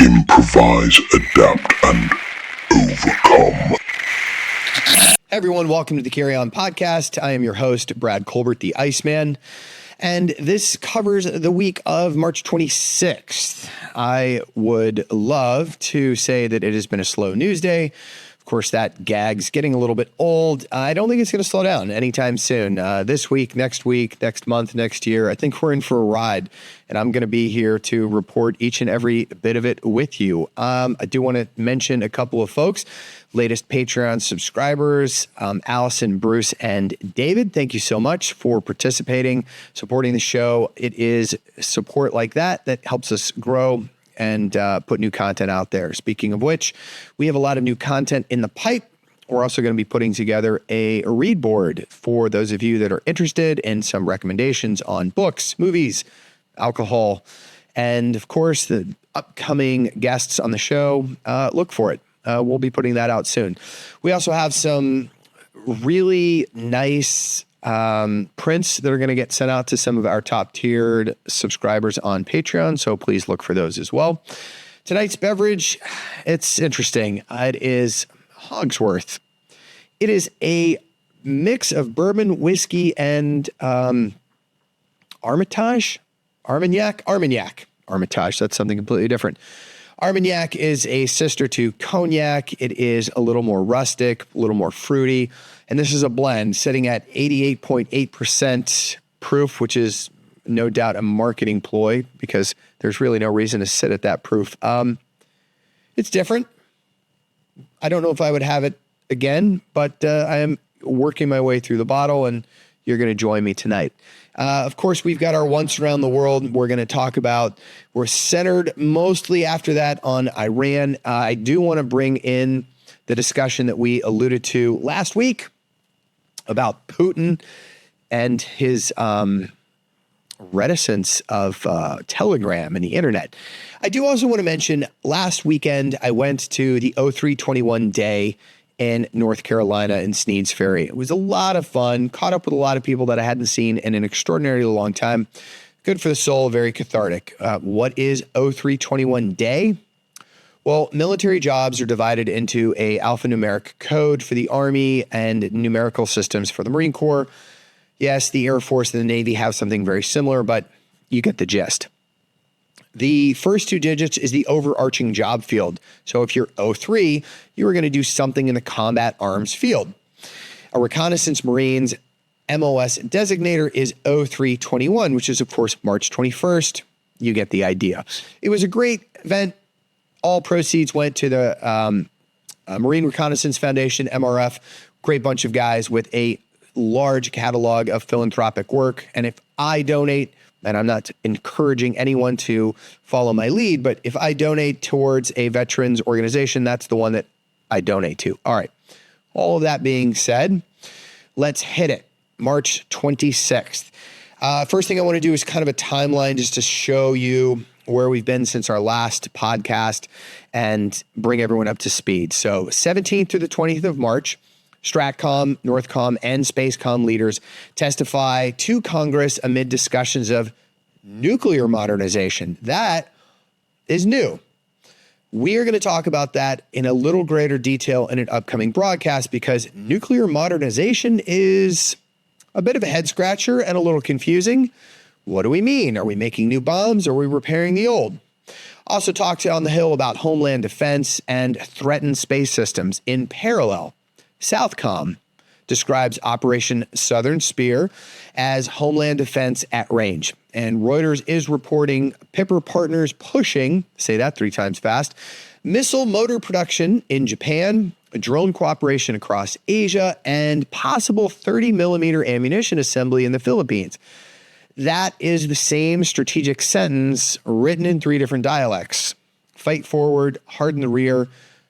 Improvise, adapt, and overcome. Everyone, welcome to the Carry On Podcast. I am your host, Brad Colbert, the Iceman, and this covers the week of March 26th. I would love to say that it has been a slow news day. Of course, that gag's getting a little bit old. I don't think it's going to slow down anytime soon. This week, next month, next year, I think we're in for a ride, and I'm going to be here to report each and every bit of it with you. I do want to mention a couple of folks. Latest Patreon subscribers, Allison, Bruce, and David. Thank you so much for participating, supporting the show. It is support like that helps us grow and put new content out there. Speaking of which, we have a lot of new content in the pipe. We're also going to be putting together a read board for those of you that are interested in some recommendations on books, movies, alcohol, and of course, the upcoming guests on the show. Look for it. We'll be putting that out soon. We also have some really nice prints that are going to get sent out to some of our top tiered subscribers on Patreon. So please look for those as well. Tonight's beverage, it's interesting. It is Hogsworth. It is a mix of bourbon, whiskey, and Armitage. That's something completely different. Armagnac is a sister to cognac. It is a little more rustic, a little more fruity. And this is a blend sitting at 88.8% proof, which is no doubt a marketing ploy because there's really no reason to sit at that proof. It's different. I don't know if I would have it again, but I am working my way through the bottle and you're going to join me tonight. Of course, we've got our once around the world we're going to talk about. We're centered mostly after that on Iran. I do want to bring in the discussion that we alluded to last week about Putin and his reticence of Telegram and the internet. I do also want to mention last weekend, I went to the 0321 day in North Carolina in Sneads Ferry. It was a lot of fun, caught up with a lot of people that I hadn't seen in an extraordinarily long time. Good for the soul, very cathartic. What is 0321 Day? Well, military jobs are divided into a alphanumeric code for the Army and numerical systems for the Marine Corps. Yes, the Air Force and the Navy have something very similar, but you get the gist. The first two digits is the overarching job field. So if you're 03, you are going to do something in the combat arms field. A reconnaissance Marines MOS designator is 0321, which is, of course, March 21st. You get the idea. It was a great event. All proceeds went to the Marine Reconnaissance Foundation, MRF. Great bunch of guys with a large catalog of philanthropic work. And if I donate, and I'm not encouraging anyone to follow my lead, but if I donate towards a veterans organization, that's the one that I donate to. All right. All of that being said, let's hit it. March 26th. First thing I want to do is kind of a timeline just to show you where we've been since our last podcast and bring everyone up to speed. So 17th through the 20th of March, STRATCOM, NORTHCOM, and SPACECOM leaders testify to Congress amid discussions of nuclear modernization. That is new. We are going to talk about that in a little greater detail in an upcoming broadcast because nuclear modernization is a bit of a head scratcher and a little confusing. What do we mean? Are we making new bombs or are we repairing the old? Also talks on the Hill about homeland defense and threatened space systems in parallel. Southcom describes Operation Southern Spear as homeland defense at range. And Reuters is reporting Pipper Partners pushing, say that 3 times fast, missile motor production in Japan, drone cooperation across Asia, and possible 30 millimeter ammunition assembly in the Philippines. That is the same strategic sentence written in 3 different dialects. Fight forward, harden the rear,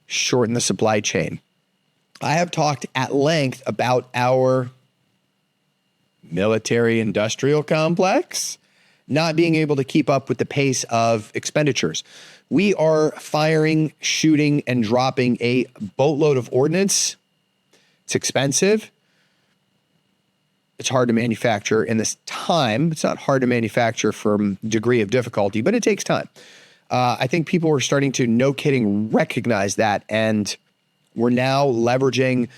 shorten the supply chain. I have talked at length about our military-industrial complex not being able to keep up with the pace of expenditures. We are firing, shooting, and dropping a boatload of ordnance. It's expensive. It's hard to manufacture in this time. It's not hard to manufacture from degree of difficulty, but it takes time. I think people are starting to, no kidding, recognize that. And we're now leveraging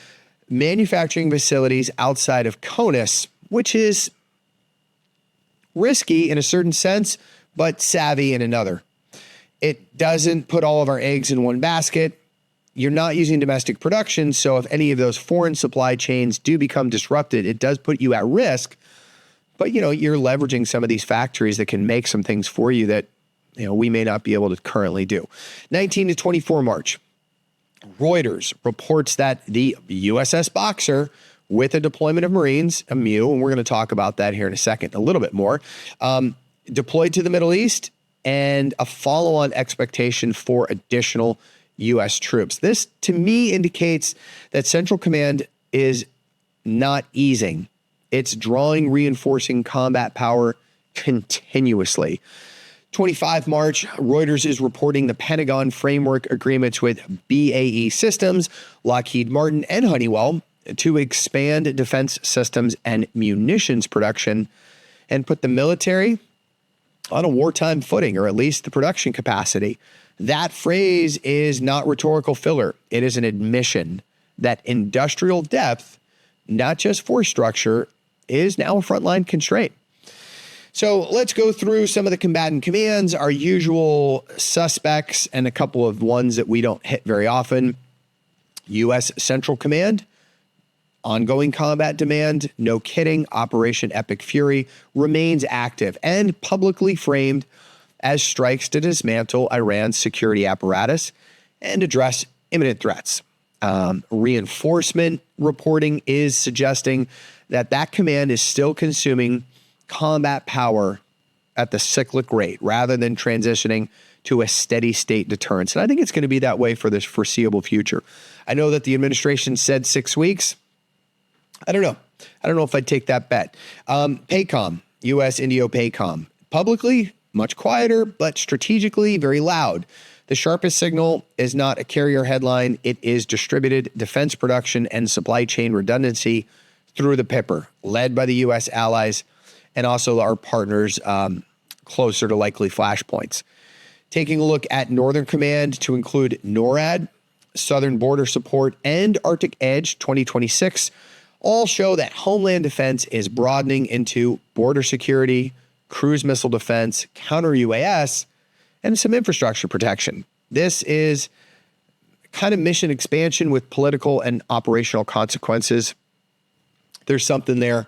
manufacturing facilities outside of CONUS, which is risky in a certain sense, but savvy in another. It doesn't put all of our eggs in one basket. You're not using domestic production, so if any of those foreign supply chains do become disrupted, it does put you at risk. But, you're leveraging some of these factories that can make some things for you that, we may not be able to currently do. 19 to 24 March. Reuters reports that the USS Boxer, with a deployment of Marines, a MEU, and we're going to talk about that here in a second, a little bit more, deployed to the Middle East, and a follow-on expectation for additional U.S. troops. This, to me, indicates that Central Command is not easing. It's drawing reinforcing combat power continuously. 25 March, Reuters is reporting the Pentagon framework agreements with BAE Systems, Lockheed Martin, and Honeywell to expand defense systems and munitions production and put the military on a wartime footing, or at least the production capacity. That phrase is not rhetorical filler. It is an admission that industrial depth, not just force structure, is now a frontline constraint. So let's go through some of the combatant commands, our usual suspects, and a couple of ones that we don't hit very often. U.S. Central Command, ongoing combat demand, no kidding, Operation Epic Fury remains active and publicly framed as strikes to dismantle Iran's security apparatus and address imminent threats. Reinforcement reporting is suggesting that command is still consuming combat power at the cyclic rate rather than transitioning to a steady state deterrence. And I think it's going to be that way for this foreseeable future. I know that the administration said 6 weeks. I don't know. I don't know if I'd take that bet. PACOM, U.S. Indo-PACOM, publicly much quieter, but strategically very loud. The sharpest signal is not a carrier headline. It is distributed defense production and supply chain redundancy through the PIPR, led by the U.S. allies and also our partners closer to likely flashpoints. Taking a look at Northern Command to include NORAD, Southern Border Support, and Arctic Edge 2026 all show that Homeland Defense is broadening into border security, cruise missile defense, counter-UAS, and some infrastructure protection. This is kind of mission expansion with political and operational consequences. There's something there.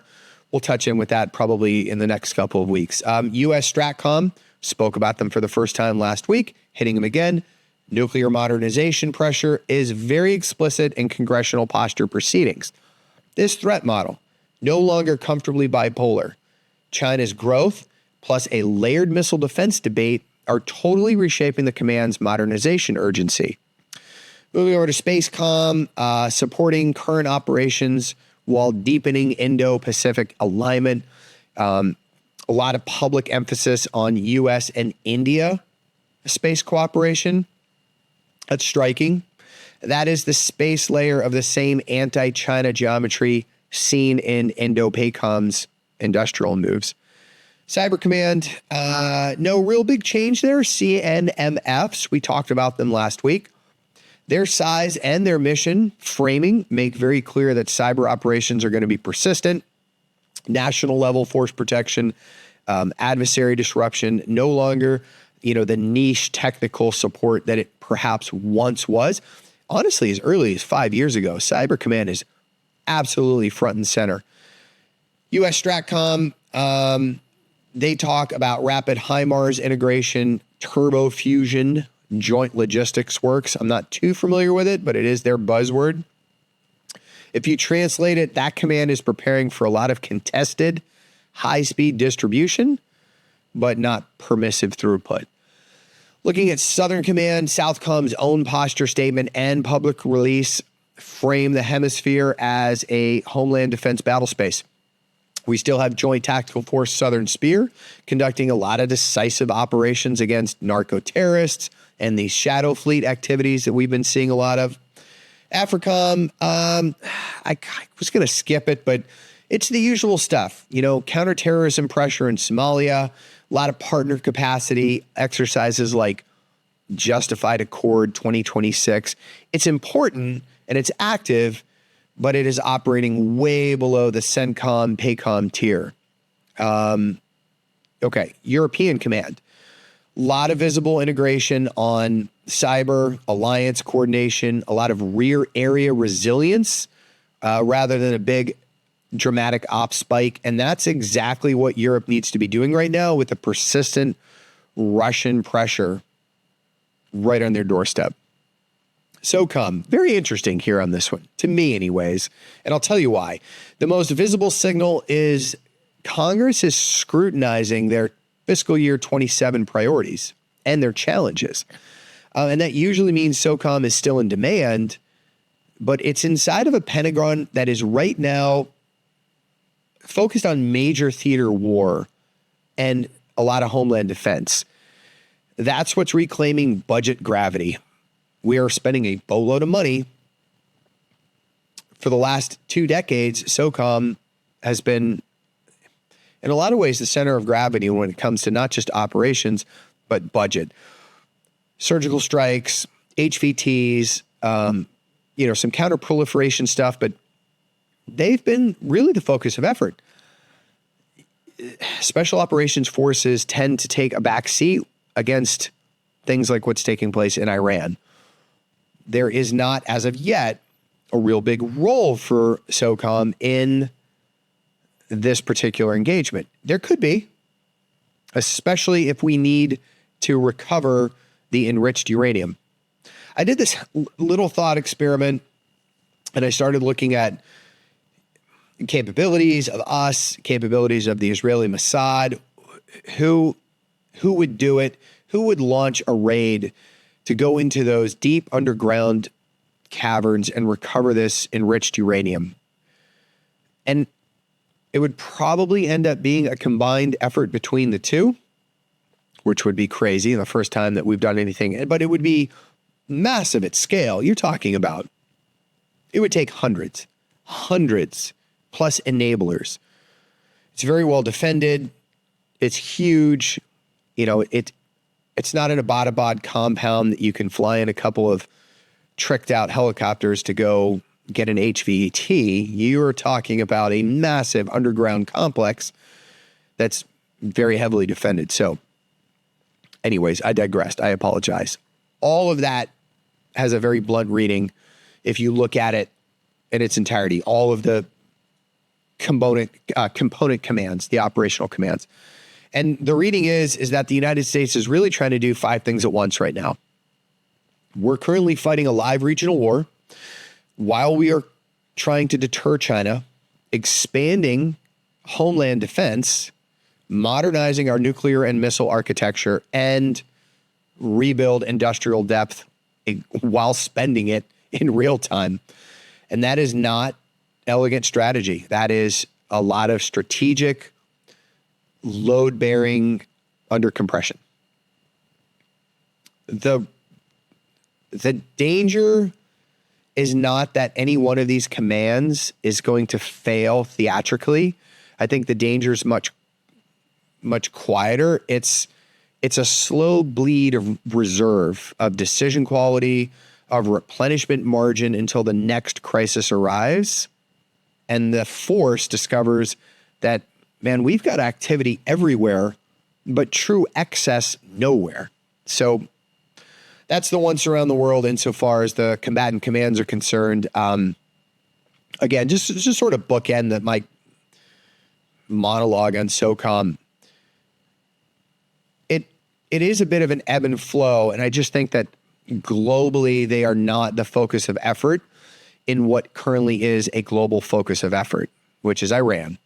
We'll touch in with that probably in the next couple of weeks. U.S. STRATCOM, spoke about them for the first time last week, hitting them again. Nuclear modernization pressure is very explicit in congressional posture proceedings. This threat model, no longer comfortably bipolar. China's growth plus a layered missile defense debate are totally reshaping the command's modernization urgency. Moving over to SpaceCom, supporting current operations while deepening Indo-Pacific alignment. A lot of public emphasis on U.S. and India space cooperation. That's striking. That is the space layer of the same anti-China geometry seen in Indo-PACOM's industrial moves. Cyber Command, no real big change there. CNMFs, we talked about them last week. Their size and their mission framing make very clear that cyber operations are going to be persistent. National level force protection, adversary disruption, no longer, the niche technical support that it perhaps once was. Honestly, as early as 5 years ago, Cyber Command is absolutely front and center. U.S. STRATCOM, they talk about rapid HIMARS integration, turbo fusion, joint logistics works. I'm not too familiar with it, but it is their buzzword. If you translate it, that command is preparing for a lot of contested high-speed distribution, but not permissive throughput. Looking at Southern Command, Southcom's own posture statement and public release frame the hemisphere as a homeland defense battle space. We still have Joint Tactical Force Southern Spear conducting a lot of decisive operations against narco-terrorists and these shadow fleet activities that we've been seeing a lot of. AFRICOM, I was going to skip it, but it's the usual stuff. Counterterrorism pressure in Somalia, a lot of partner capacity, exercises like justified accord 2026. It's important and it's active, but it is operating way below the CENTCOM, PACOM tier. Okay, European Command. A lot of visible integration on cyber, alliance coordination, a lot of rear area resilience rather than a big dramatic op spike. And that's exactly what Europe needs to be doing right now with the persistent Russian pressure right on their doorstep. SOCOM, very interesting here on this one, to me anyways. And I'll tell you why. The most visible signal is Congress is scrutinizing their fiscal year 27 priorities and their challenges. And that usually means SOCOM is still in demand, but it's inside of a Pentagon that is right now focused on major theater war and a lot of homeland defense. That's what's reclaiming budget gravity. We are spending a boatload of money. For the last 2 decades, SOCOM has been, in a lot of ways, the center of gravity when it comes to not just operations, but budget. Surgical strikes, HVTs, some counter-proliferation stuff, but they've been really the focus of effort. Special operations forces tend to take a back seat against things like what's taking place in Iran. There is not, as of yet, a real big role for SOCOM in this particular engagement. There could be, especially if we need to recover the enriched uranium. I did this little thought experiment, and I started looking at capabilities of us, capabilities of the Israeli Mossad. Who would do it? Who would launch a raid to go into those deep underground caverns and recover this enriched uranium? And it would probably end up being a combined effort between the two, which would be crazy the first time that we've done anything, but it would be massive at scale. You're talking about, it would take hundreds plus enablers. It's very well defended. It's huge. It's not an Abbottabad compound that you can fly in a couple of tricked out helicopters to go get an HVT. You're talking about a massive underground complex that's very heavily defended. So anyways, I digressed. I apologize. All of that has a very blunt reading if you look at it in its entirety. All of the component commands, the operational commands. And the reading is that the United States is really trying to do 5 things at once right now. We're currently fighting a live regional war while we are trying to deter China, expanding homeland defense, modernizing our nuclear and missile architecture, and rebuild industrial depth while spending it in real time. And that is not elegant strategy. That is a lot of strategic load bearing under compression. The danger is not that any one of these commands is going to fail theatrically. I think the danger is much quieter. It's a slow bleed of reserve, of decision quality, of replenishment margin until the next crisis arrives. And the force discovers that, man, we've got activity everywhere, but true excess nowhere. So that's the once around the world insofar as the combatant commands are concerned. Again, just sort of bookend my monologue on SOCOM. It is a bit of an ebb and flow, and I just think that globally they are not the focus of effort in what currently is a global focus of effort, which is Iran.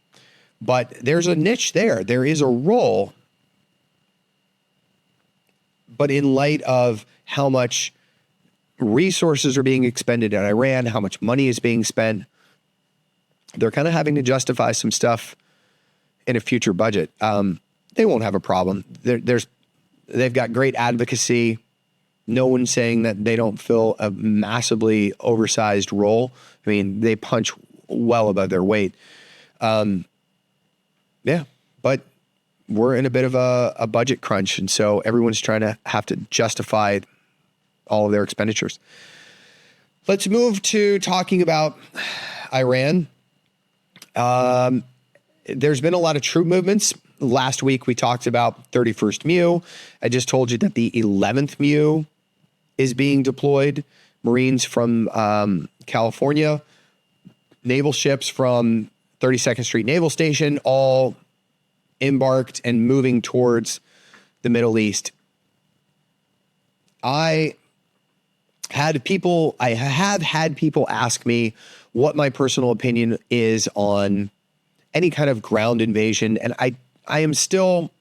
But there's a niche there. There is a role. But in light of how much resources are being expended in Iran, how much money is being spent, they're kind of having to justify some stuff in a future budget. They won't have a problem. They've got great advocacy. No one's saying that they don't fill a massively oversized role. I mean, they punch well above their weight. But we're in a bit of a budget crunch. And so everyone's trying to have to justify all of their expenditures. Let's move to talking about Iran. There's been a lot of troop movements. Last week, we talked about 31st MEU. I just told you that the 11th MEU is being deployed. Marines from California, naval ships from 32nd Street Naval Station, all embarked and moving towards the Middle East. I have had people ask me what my personal opinion is on any kind of ground invasion, and I am still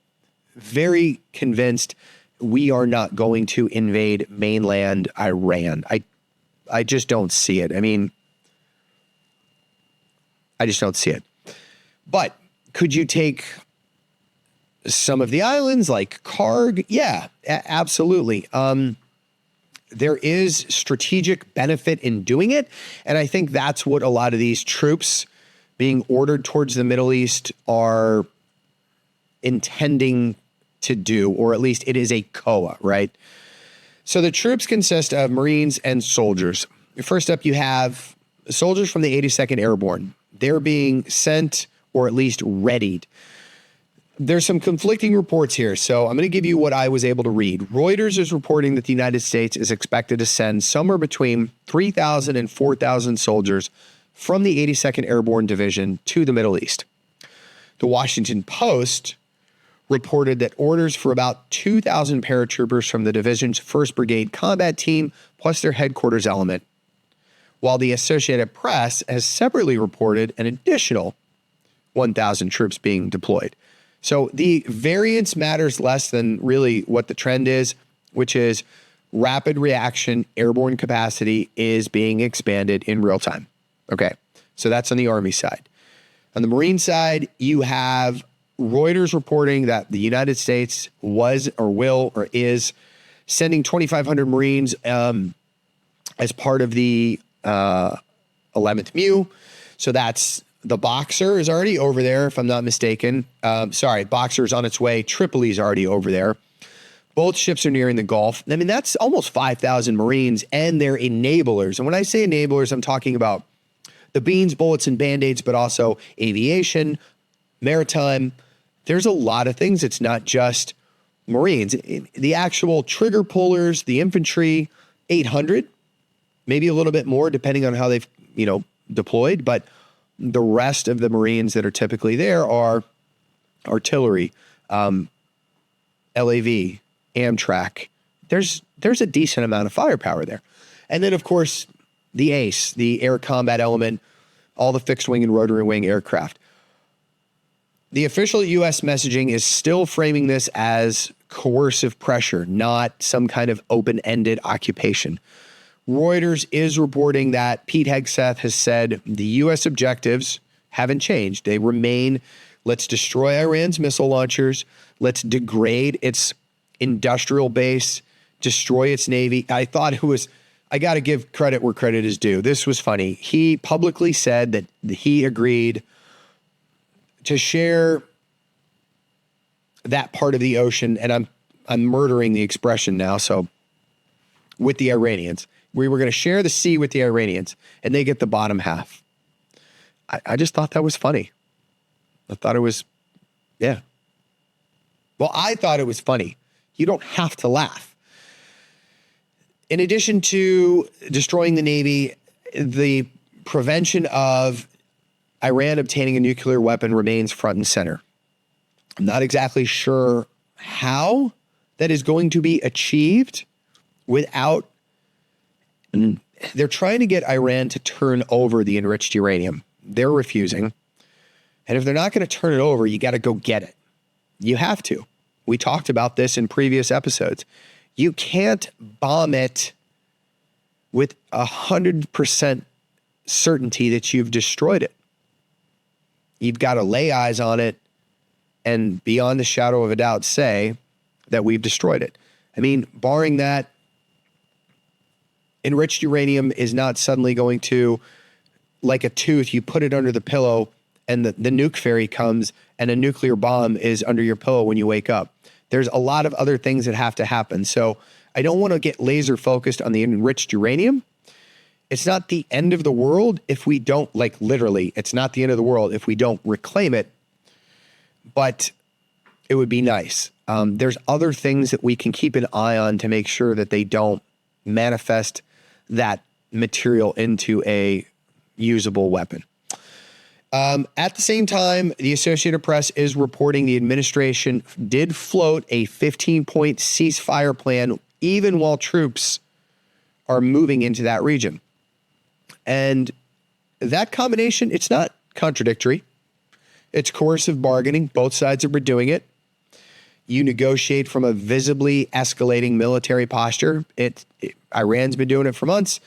very convinced we are not going to invade mainland Iran. I just don't see it. I mean, I just don't see it. But could you take some of the islands like Kharg? Yeah, absolutely. There is strategic benefit in doing it. And I think that's what a lot of these troops being ordered towards the Middle East are intending to do, or at least it is a COA, right? So the troops consist of Marines and soldiers. First up, you have soldiers from the 82nd Airborne. They're being sent, or at least readied. There's some conflicting reports here, so I'm going to give you what I was able to read. Reuters is reporting that the United States is expected to send somewhere between 3,000 and 4,000 soldiers from the 82nd Airborne Division to the Middle East. The Washington Post reported that orders for about 2,000 paratroopers from the division's 1st Brigade combat team, plus their headquarters element, while the Associated Press has separately reported an additional 1,000 troops being deployed. So the variance matters less than really what the trend is, which is rapid reaction airborne capacity is being expanded in real time. Okay, so that's on the Army side. On the Marine side, you have Reuters reporting that the United States was or will or is sending 2,500 Marines as part of the 11th MEU. So that's the Boxer is already over there, if I'm not mistaken. Boxer is on its way. Tripoli is already over there. Both ships are nearing the Gulf. I mean, that's almost 5,000 Marines and their enablers. And when I say enablers, I'm talking about the beans, bullets, and Band-Aids, but also aviation, maritime. There's a lot of things. It's not just Marines. The actual trigger pullers, the infantry, 800, maybe a little bit more, depending on how they've, deployed. But the rest of the Marines that are typically there are artillery, LAV, Amtrak. There's a decent amount of firepower there. And then, of course, the ACE, the air combat element, all the fixed wing and rotary wing aircraft. The official U.S. messaging is still framing this as coercive pressure, not some kind of open-ended occupation. Reuters is reporting that Pete Hegseth has said the U.S. objectives haven't changed. They remain, let's destroy Iran's missile launchers, let's degrade its industrial base, destroy its navy. I got to give credit where credit is due. This was funny. He publicly said that he agreed to share that part of the ocean, and I'm murdering the expression now, so with the Iranians. We were going to share the sea with the Iranians, and they get the bottom half. I just thought that was funny. I thought it was, yeah. Well, I thought it was funny. You don't have to laugh. In addition to destroying the Navy, the prevention of Iran obtaining a nuclear weapon remains front and center. I'm not exactly sure how that is going to be achieved without. They're trying to get Iran to turn over the enriched uranium. They're refusing. And if they're not going to turn it over, you got to go get it. You have to. We talked about this in previous episodes. You can't bomb it with 100% certainty that you've destroyed it. You've got to lay eyes on it and beyond the shadow of a doubt say that we've destroyed it. I mean, barring that, enriched uranium is not suddenly going to, like a tooth, you put it under the pillow and the nuke fairy comes and a nuclear bomb is under your pillow when you wake up. There's a lot of other things that have to happen. So I don't want to get laser focused on the enriched uranium. It's not the end of the world if we don't, like literally, it's not the end of the world if we don't reclaim it, but it would be nice. There's other things that we can keep an eye on to make sure that they don't manifest that material into a usable weapon. At the same time, the Associated Press is reporting the administration did float a 15-point ceasefire plan even while troops are moving into that region. And that combination, it's not contradictory. It's coercive bargaining. Both sides are doing it. You negotiate from a visibly escalating military posture. Iran's been doing it for months.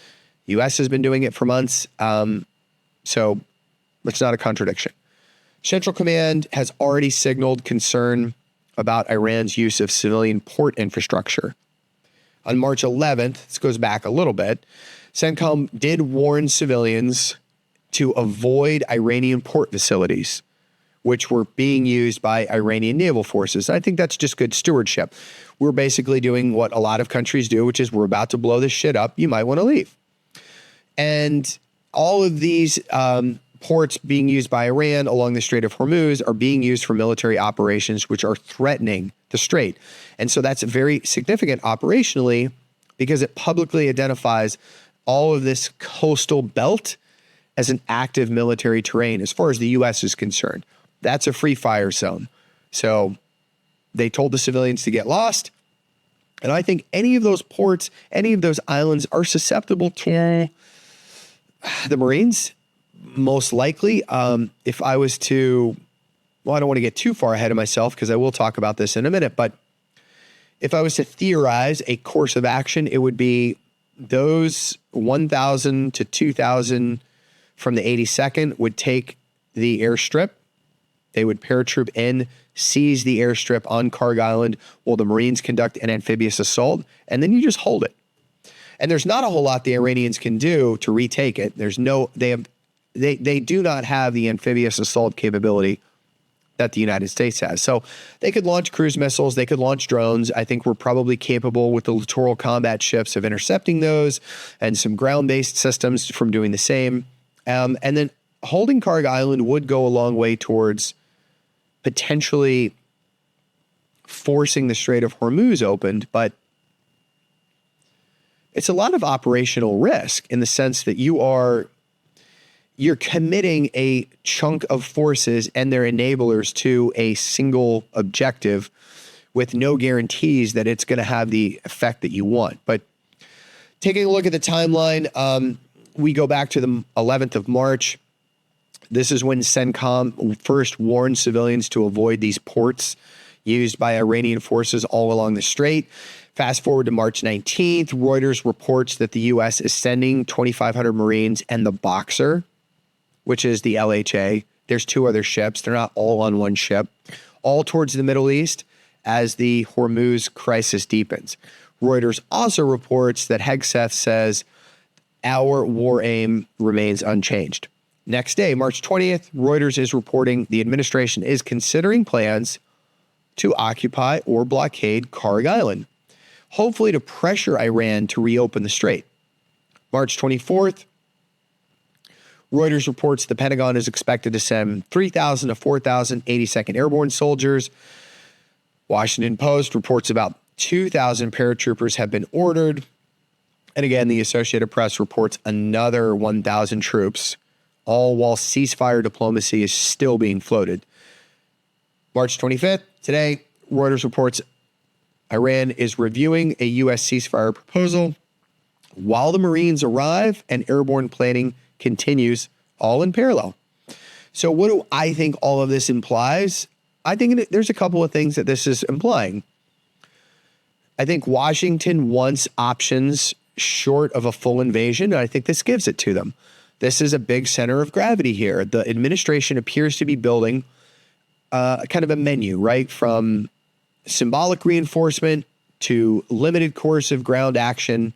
U.S. has been doing it for months. So it's not a contradiction. Central Command has already signaled concern about Iran's use of civilian port infrastructure. On March 11th, this goes back a little bit, CENTCOM did warn civilians to avoid Iranian port facilities, which were being used by Iranian naval forces. I think that's just good stewardship. We're basically doing what a lot of countries do, which is we're about to blow this shit up. You might want to leave. And all of these ports being used by Iran along the Strait of Hormuz are being used for military operations, which are threatening the strait. And so that's very significant operationally because it publicly identifies all of this coastal belt as an active military terrain as far as the U.S. is concerned. That's a free fire zone. So they told the civilians to get lost. And I think any of those ports, any of those islands are susceptible to the Marines, most likely. If I was to, well, I don't want to get too far ahead of myself because I will talk about this in a minute, but if I was to theorize a course of action, it would be those 1,000 to 2,000 from the 82nd would take the airstrip. They would paratroop in, seize the airstrip on Kharg Island while the Marines conduct an amphibious assault, and then you just hold it. And there's not a whole lot the Iranians can do to retake it. They do not have the amphibious assault capability that the United States has. So they could launch cruise missiles, they could launch drones. I think we're probably capable with the littoral combat ships of intercepting those and some ground-based systems from doing the same. And then holding Kharg Island would go a long way towards potentially forcing the Strait of Hormuz opened, but it's a lot of operational risk in the sense that you're committing a chunk of forces and their enablers to a single objective with no guarantees that it's going to have the effect that you want. But taking a look at the timeline, we go back to the 11th of March. This is when CENTCOM first warned civilians to avoid these ports used by Iranian forces all along the strait. Fast forward to March 19th, Reuters reports that the U.S. is sending 2,500 Marines and the Boxer, which is the LHA. There's two other ships. They're not all on one ship, all towards the Middle East as the Hormuz crisis deepens. Reuters also reports that Hegseth says our war aim remains unchanged. Next day, March 20th, Reuters is reporting the administration is considering plans to occupy or blockade Kharg Island, hopefully to pressure Iran to reopen the strait. March 24th, Reuters reports the Pentagon is expected to send 3,000 to 4,000 82nd Airborne soldiers. Washington Post reports about 2,000 paratroopers have been ordered. And again, the Associated Press reports another 1,000 troops, all while ceasefire diplomacy is still being floated. March 25th, today, Reuters reports Iran is reviewing a U.S. ceasefire proposal while the Marines arrive and airborne planning continues all in parallel. So what do I think all of this implies? I think there's a couple of things that this is implying. I think Washington wants options short of a full invasion, and I think this gives it to them. This is a big center of gravity here. The administration appears to be building kind of a menu, right? From symbolic reinforcement to limited coercive ground action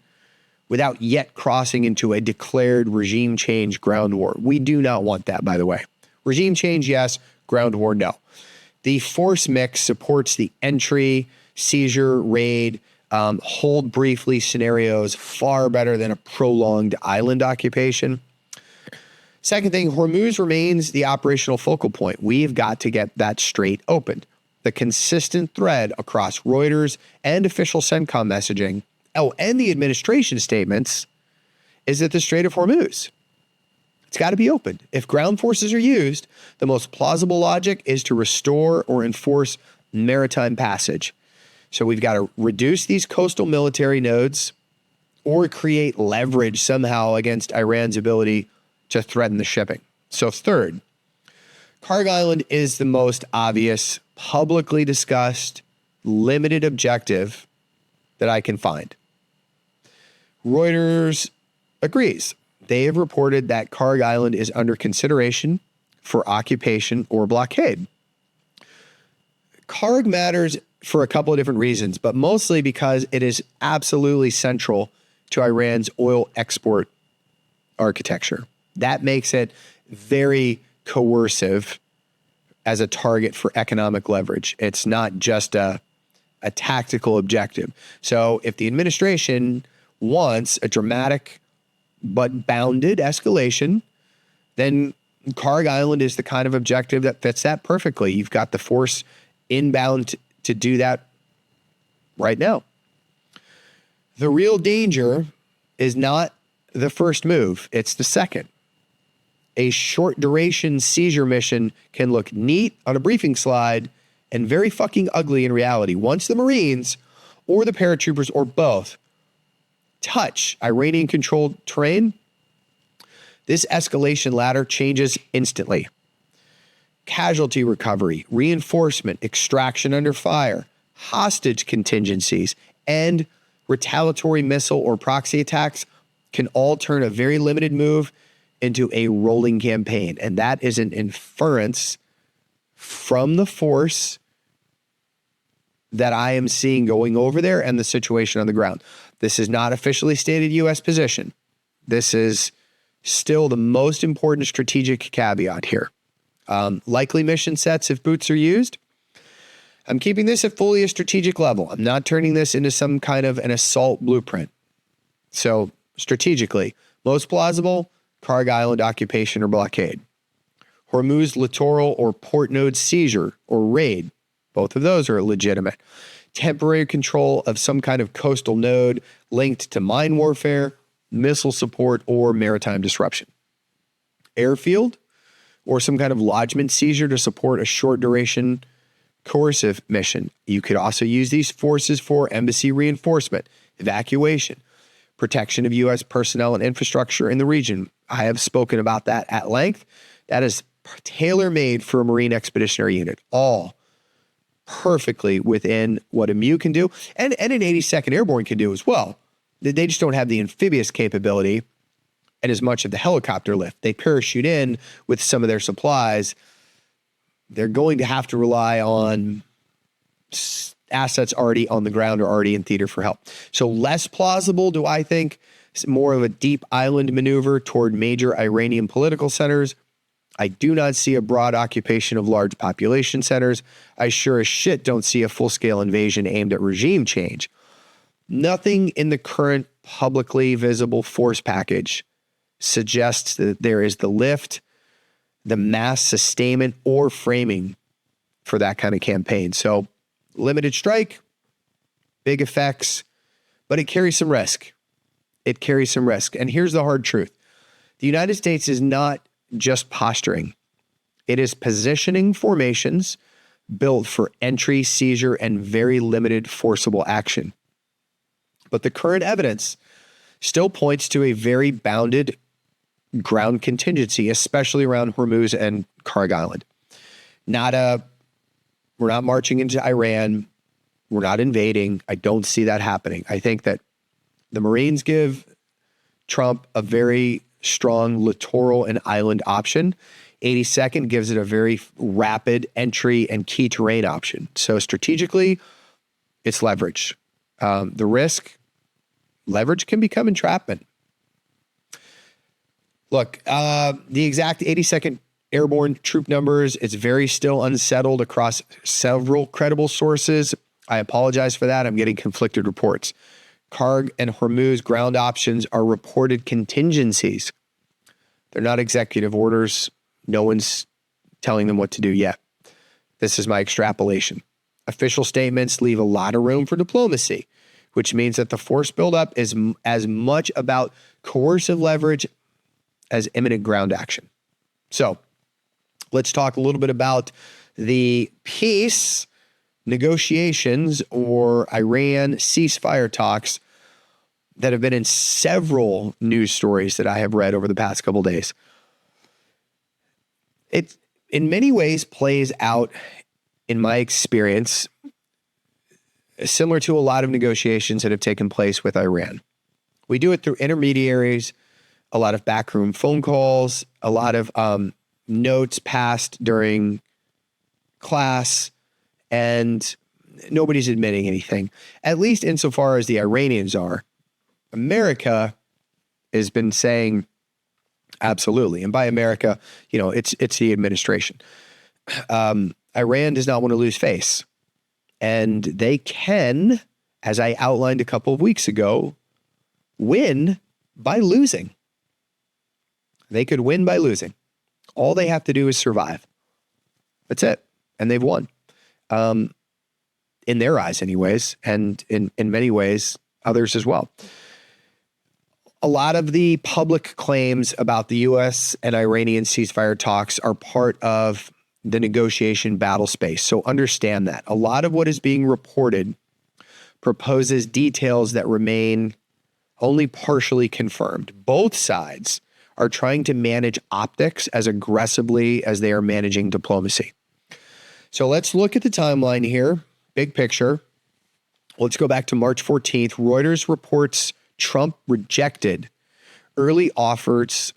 without yet crossing into a declared regime change ground war. We do not want that, by the way. Regime change, yes. Ground war, no. The force mix supports the entry, seizure, raid, hold briefly scenarios far better than a prolonged island occupation. Second thing, Hormuz remains the operational focal point. We've got to get that strait opened. The consistent thread across Reuters and official CENTCOM messaging, and the administration statements, is that the Strait of Hormuz, it's got to be opened. If ground forces are used, the most plausible logic is to restore or enforce maritime passage. So we've got to reduce these coastal military nodes or create leverage somehow against Iran's ability to threaten the shipping. So third, Kharg Island is the most obvious, publicly discussed, limited objective that I can find. Reuters agrees. They have reported that Kharg Island is under consideration for occupation or blockade. Kharg matters for a couple of different reasons, but mostly because it is absolutely central to Iran's oil export architecture. That makes it very coercive as a target for economic leverage. It's not just a tactical objective. So if the administration wants a dramatic but bounded escalation, then Kharg Island is the kind of objective that fits that perfectly. You've got the force inbound to do that right now. The real danger is not the first move, it's the second. A short duration seizure mission can look neat on a briefing slide and very fucking ugly in reality. Once the Marines or the paratroopers or both touch Iranian-controlled terrain, this escalation ladder changes instantly. Casualty recovery, reinforcement, extraction under fire, hostage contingencies, and retaliatory missile or proxy attacks can all turn a very limited move into a rolling campaign. And that is an inference from the force that I am seeing going over there and the situation on the ground. This is not officially stated U.S. position. This is still the most important strategic caveat here. Likely mission sets if boots are used. I'm keeping this at fully a strategic level. I'm not turning this into some kind of an assault blueprint. So strategically, most plausible, Kharg Island occupation or blockade. Hormuz littoral or port node seizure or raid. Both of those are legitimate. Temporary control of some kind of coastal node linked to mine warfare, missile support, or maritime disruption. Airfield or some kind of lodgement seizure to support a short duration coercive mission. You could also use these forces for embassy reinforcement, evacuation, protection of U.S. personnel and infrastructure in the region. I have spoken about that at length. That is tailor-made for a Marine Expeditionary Unit, all perfectly within what a MU can do and an 82nd Airborne can do as well. They just don't have the amphibious capability and as much of the helicopter lift. They parachute in with some of their supplies. They're going to have to rely on assets already on the ground or already in theater for help. So less plausible, do I think, more of a deep island maneuver toward major Iranian political centers. I do not see a broad occupation of large population centers. I sure as shit don't see a full-scale invasion aimed at regime change. Nothing in the current publicly visible force package suggests that there is the lift, the mass sustainment, or framing for that kind of campaign. So limited strike, big effects, but it carries some risk. It carries some risk. And here's the hard truth. The United States is not just posturing. It is positioning formations built for entry, seizure, and very limited forcible action. But the current evidence still points to a very bounded ground contingency, especially around Hormuz and Kharg Island. We're not marching into Iran. We're not invading. I don't see that happening. I think that the Marines give Trump a very strong littoral and island option. 82nd gives it a very rapid entry and key terrain option. So strategically, it's leverage. The risk, leverage can become entrapment. Look, the exact 82nd airborne troop numbers. It's very still unsettled across several credible sources. I apologize for that. I'm getting conflicted reports. Kharg and Hormuz ground options are reported contingencies. They're not executive orders. No one's telling them what to do yet. This is my extrapolation. Official statements leave a lot of room for diplomacy, which means that the force buildup is as much about coercive leverage as imminent ground action. So let's talk a little bit about the peace negotiations or Iran ceasefire talks that have been in several news stories that I have read over the past couple of days. It, in many ways, plays out, in my experience, similar to a lot of negotiations that have taken place with Iran. We do it through intermediaries, a lot of backroom phone calls, a lot of notes passed during class, and nobody's admitting anything, at least insofar as the Iranians are. America has been saying absolutely. And by America, it's the administration. Iran does not want to lose face. And they can, as I outlined a couple of weeks ago, win by losing. They could win by losing. All they have to do is survive. That's it. And they've won. In their eyes, anyways, and in many ways, others as well. A lot of the public claims about the U.S. and Iranian ceasefire talks are part of the negotiation battle space. So understand that. A lot of what is being reported proposes details that remain only partially confirmed. Both sides are trying to manage optics as aggressively as they are managing diplomacy. So let's look at the timeline here. Big picture. Let's go back to March 14th. Reuters reports Trump rejected early efforts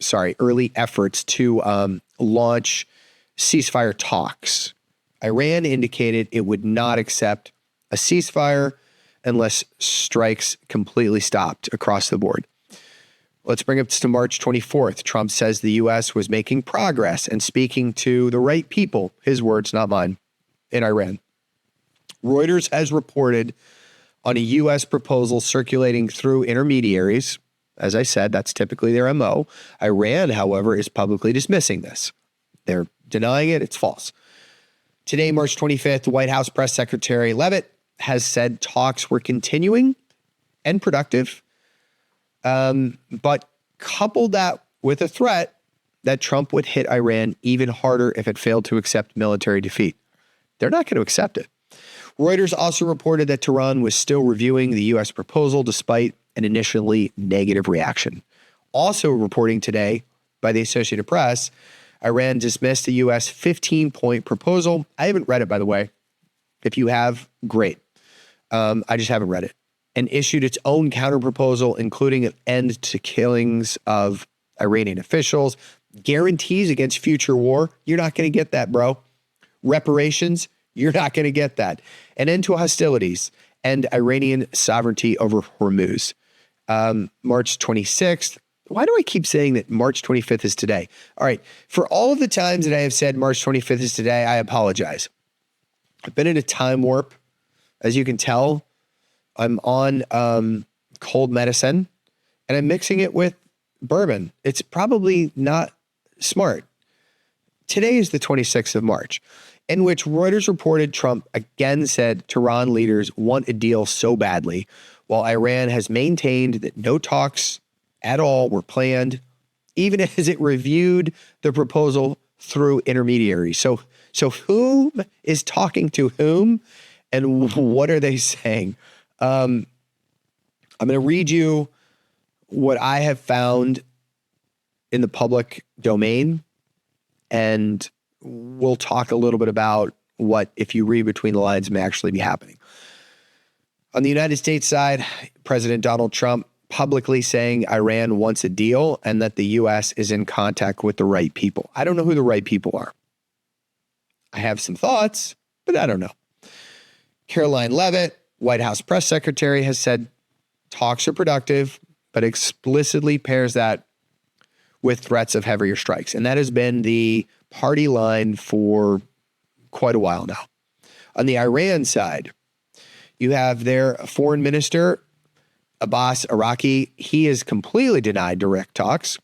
to launch ceasefire talks. Iran indicated it would not accept a ceasefire unless strikes completely stopped across the board. Let's bring up to March 24th. Trump says the U.S. was making progress and speaking to the right people, his words, not mine, in Iran. Reuters has reported on a U.S. proposal circulating through intermediaries. As I said, that's typically their MO. Iran, however, is publicly dismissing this. They're denying it. It's false. Today, March 25th, the White House Press Secretary Leavitt has said talks were continuing and productive, but coupled that with a threat that Trump would hit Iran even harder if it failed to accept military defeat. They're not going to accept it. Reuters also reported that Tehran was still reviewing the U.S. proposal despite an initially negative reaction. Also reporting today by the Associated Press, Iran dismissed the U.S. 15-point proposal. I haven't read it, by the way. If you have, great. I just haven't read it. And issued its own counterproposal, including an end to killings of Iranian officials, guarantees against future war. You're not going to get that, bro. Reparations, you're not going to get that. An end to hostilities and Iranian sovereignty over Hormuz. March 26th. Why do I keep saying that March 25th is today? All right. For all of the times that I have said March 25th is today, I apologize. I've been in a time warp. As you can tell, I'm on cold medicine and I'm mixing it with bourbon. It's probably not smart. Today is the 26th of March, in which Reuters reported Trump again said Tehran leaders want a deal so badly, while Iran has maintained that no talks at all were planned, even as it reviewed the proposal through intermediaries. So whom is talking to whom, and what are they saying? I'm going to read you what I have found in the public domain, and we'll talk a little bit about what, if you read between the lines, may actually be happening. On the United States side, President Donald Trump publicly saying Iran wants a deal and that the U.S. is in contact with the right people. I don't know who the right people are. I have some thoughts, but I don't know. Caroline Leavitt, White House press secretary, has said talks are productive, but explicitly pairs that with threats of heavier strikes. And that has been the party line for quite a while now. On the Iran side, you have their foreign minister, Abbas Iraqi. He has completely denied direct talks,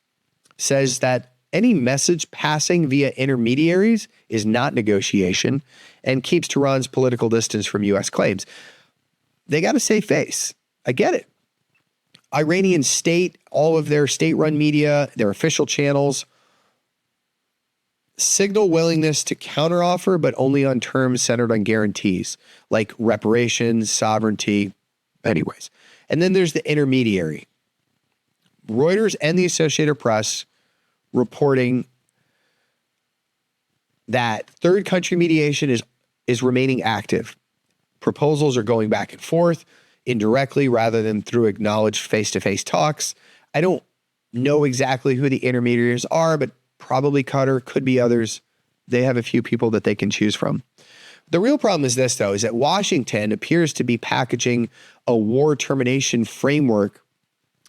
says that any message passing via intermediaries is not negotiation, and keeps Tehran's political distance from U.S. claims. They got to save face. I get it. Iranian state, all of their state-run media, their official channels, signal willingness to counteroffer, but only on terms centered on guarantees like reparations, sovereignty, anyways. And then there's the intermediary. Reuters and the Associated Press reporting that third country mediation is remaining active. Proposals are going back and forth indirectly rather than through acknowledged face-to-face talks. I don't know exactly who the intermediaries are, but probably Qatar, could be others. They have a few people that they can choose from. The real problem is this, though, is that Washington appears to be packaging a war termination framework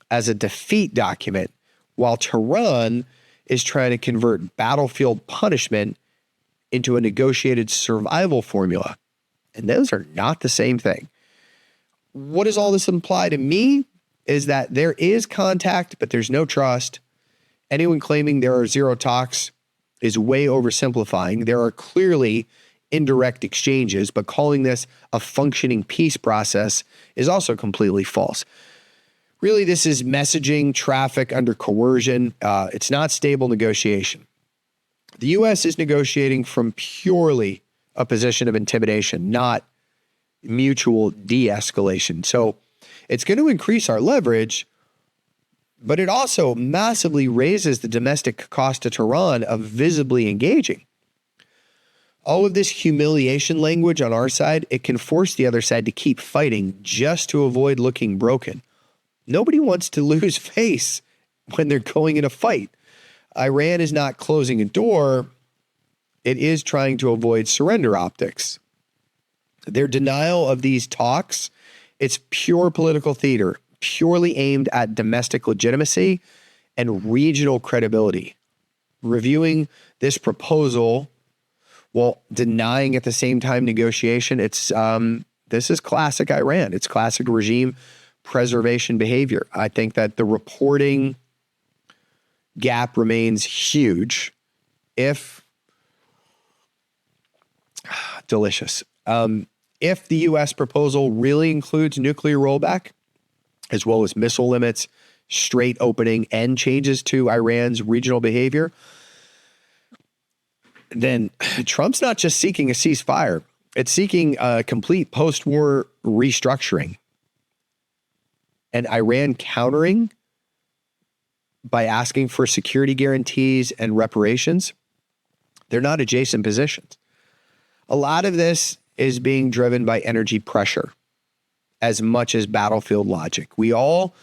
as a defeat document, while Tehran is trying to convert battlefield punishment into a negotiated survival formula. And those are not the same thing. What does all this imply to me is that there is contact, but there's no trust. Anyone claiming there are zero talks is way oversimplifying. There are clearly indirect exchanges, but calling this a functioning peace process is also completely false. Really, this is messaging traffic under coercion. It's not stable negotiation. The U.S. is negotiating from purely a position of intimidation, not mutual de-escalation. So it's going to increase our leverage, but it also massively raises the domestic cost to Tehran of visibly engaging. All of this humiliation language on our side, it can force the other side to keep fighting just to avoid looking broken. Nobody wants to lose face when they're going in a fight. Iran is not closing a door. It is trying to avoid surrender optics. Their denial of these talks, it's pure political theater, purely aimed at domestic legitimacy and regional credibility. Reviewing this proposal while denying at the same time negotiation, this is classic Iran. It's classic regime preservation behavior. I think that the reporting gap remains huge. If the U.S. proposal really includes nuclear rollback, as well as missile limits, strait opening, and changes to Iran's regional behavior, then Trump's not just seeking a ceasefire. It's seeking a complete post-war restructuring. And Iran countering by asking for security guarantees and reparations, they're not adjacent positions. A lot of this is being driven by energy pressure as much as battlefield logic. We all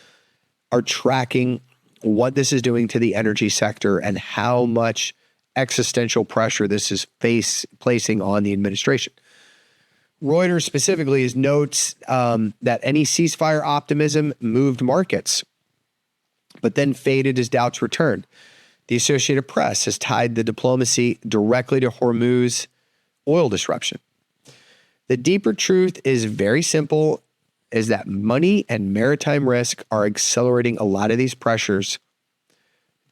are tracking what this is doing to the energy sector and how much existential pressure this is placing on the administration. Reuters specifically notes that any ceasefire optimism moved markets, but then faded as doubts returned. The Associated Press has tied the diplomacy directly to Hormuz oil disruption. The deeper truth is very simple, is that money and maritime risk are accelerating a lot of these pressures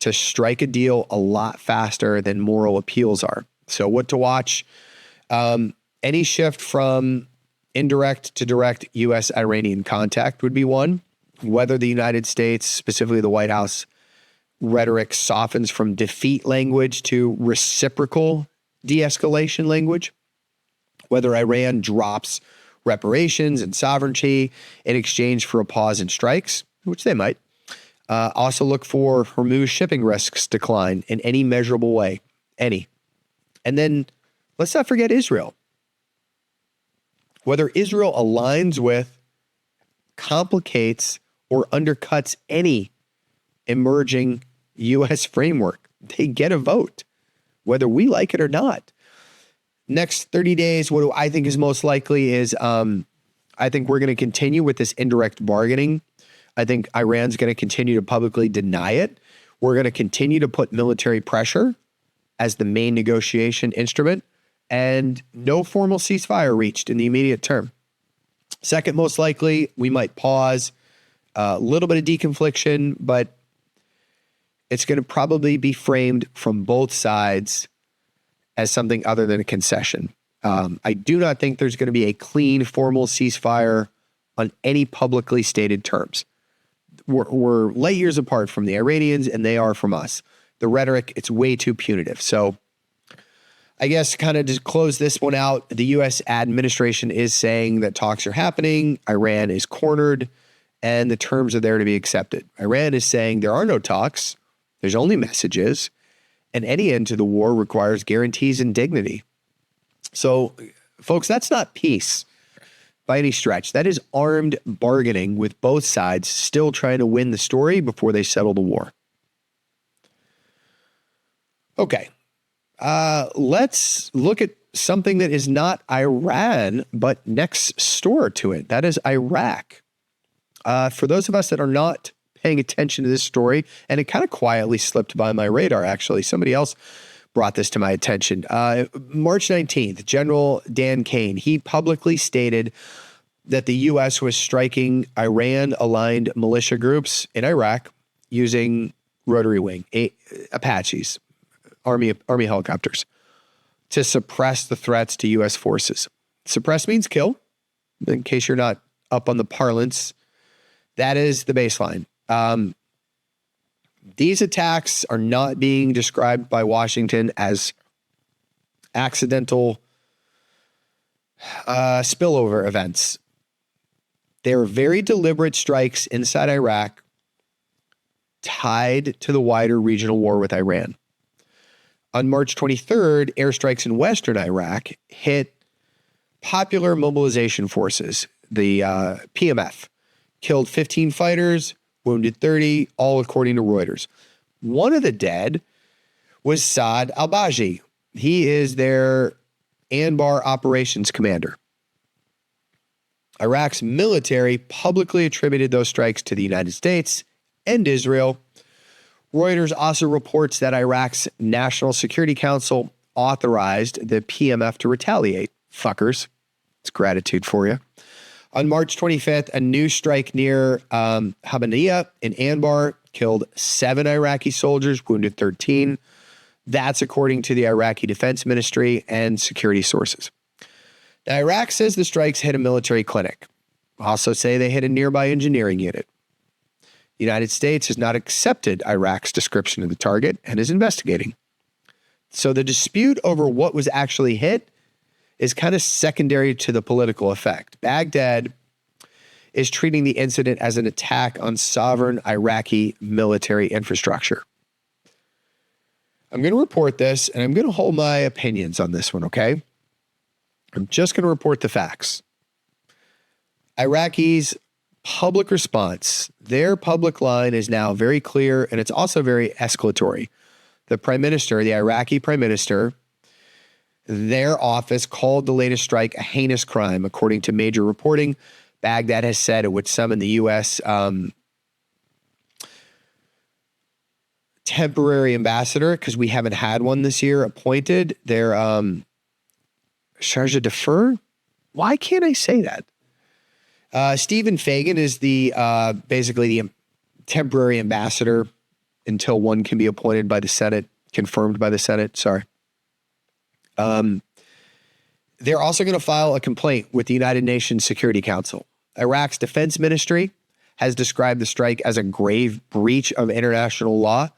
to strike a deal a lot faster than moral appeals are. So what to watch? Any shift from indirect to direct U.S.-Iranian contact would be one. Whether the United States, specifically the White House, rhetoric softens from defeat language to reciprocal de-escalation language. Whether Iran drops reparations and sovereignty in exchange for a pause in strikes, which they might. Also look for Hormuz shipping risks decline in any measurable way, any. And then let's not forget Israel. Whether Israel aligns with, complicates, or undercuts any emerging U.S. framework, they get a vote, whether we like it or not. Next 30 days, what do I think is most likely is I think we're going to continue with this indirect bargaining. I think Iran's going to continue to publicly deny it. We're going to continue to put military pressure as the main negotiation instrument, and no formal ceasefire reached in the immediate term. Second most likely, we might pause, a little bit of deconfliction, but it's going to probably be framed from both sides as something other than a concession. I do not think there's going to be a clean formal ceasefire on any publicly stated terms. We're light years apart from the Iranians, and they are from us. The rhetoric, it's way too punitive. So I guess kind of to close this one out, the U.S. administration is saying that talks are happening, Iran is cornered, and the terms are there to be accepted. Iran is saying there are no talks, there's only messages, and any end to the war requires guarantees and dignity. So, folks, that's not peace by any stretch. That is armed bargaining with both sides still trying to win the story before they settle the war. Okay. Let's look at something that is not Iran, but next door to it. That is Iraq. For those of us that are not paying attention to this story, and it kind of quietly slipped by my radar, actually. Somebody else brought this to my attention. March 19th, General Dan Kane, he publicly stated that the U.S. was striking Iran-aligned militia groups in Iraq using rotary wing, Apaches, Army helicopters, to suppress the threats to U.S. forces. Suppress means kill. In case you're not up on the parlance, that is the baseline. These attacks are not being described by Washington as accidental spillover events. They are very deliberate strikes inside Iraq tied to the wider regional war with Iran. On March 23rd, airstrikes in western Iraq hit Popular Mobilization Forces, the PMF, killed 15 fighters, wounded 30, all according to Reuters. One of the dead was Saad al-Baji. He is their Anbar operations commander. Iraq's military publicly attributed those strikes to the United States and Israel. Reuters also reports that Iraq's National Security Council authorized the PMF to retaliate. Fuckers. It's gratitude for you. On March 25th, a new strike near Habaniya in Anbar killed 7 Iraqi soldiers, wounded 13. That's according to the Iraqi Defense Ministry and security sources. Now, Iraq says the strikes hit a military clinic. Also say they hit a nearby engineering unit. The United States has not accepted Iraq's description of the target and is investigating. So the dispute over what was actually hit is kind of secondary to the political effect. Baghdad is treating the incident as an attack on sovereign Iraqi military infrastructure. I'm going to report this, and I'm going to hold my opinions on this one, okay? I'm just going to report the facts. Iraqis' public response, their public line is now very clear, and it's also very escalatory. The prime minister, the Iraqi prime minister, their office called the latest strike a heinous crime, according to major reporting. Baghdad has said it would summon the U.S. Temporary ambassador, because we haven't had one this year, appointed. Their charge d'affaires? Why can't I say that? Stephen Fagan is the basically the temporary ambassador until one can be appointed by the Senate, confirmed by the Senate. Sorry. They're also going to file a complaint with the United Nations Security Council. Iraq's defense ministry has described the strike as a grave breach of international law,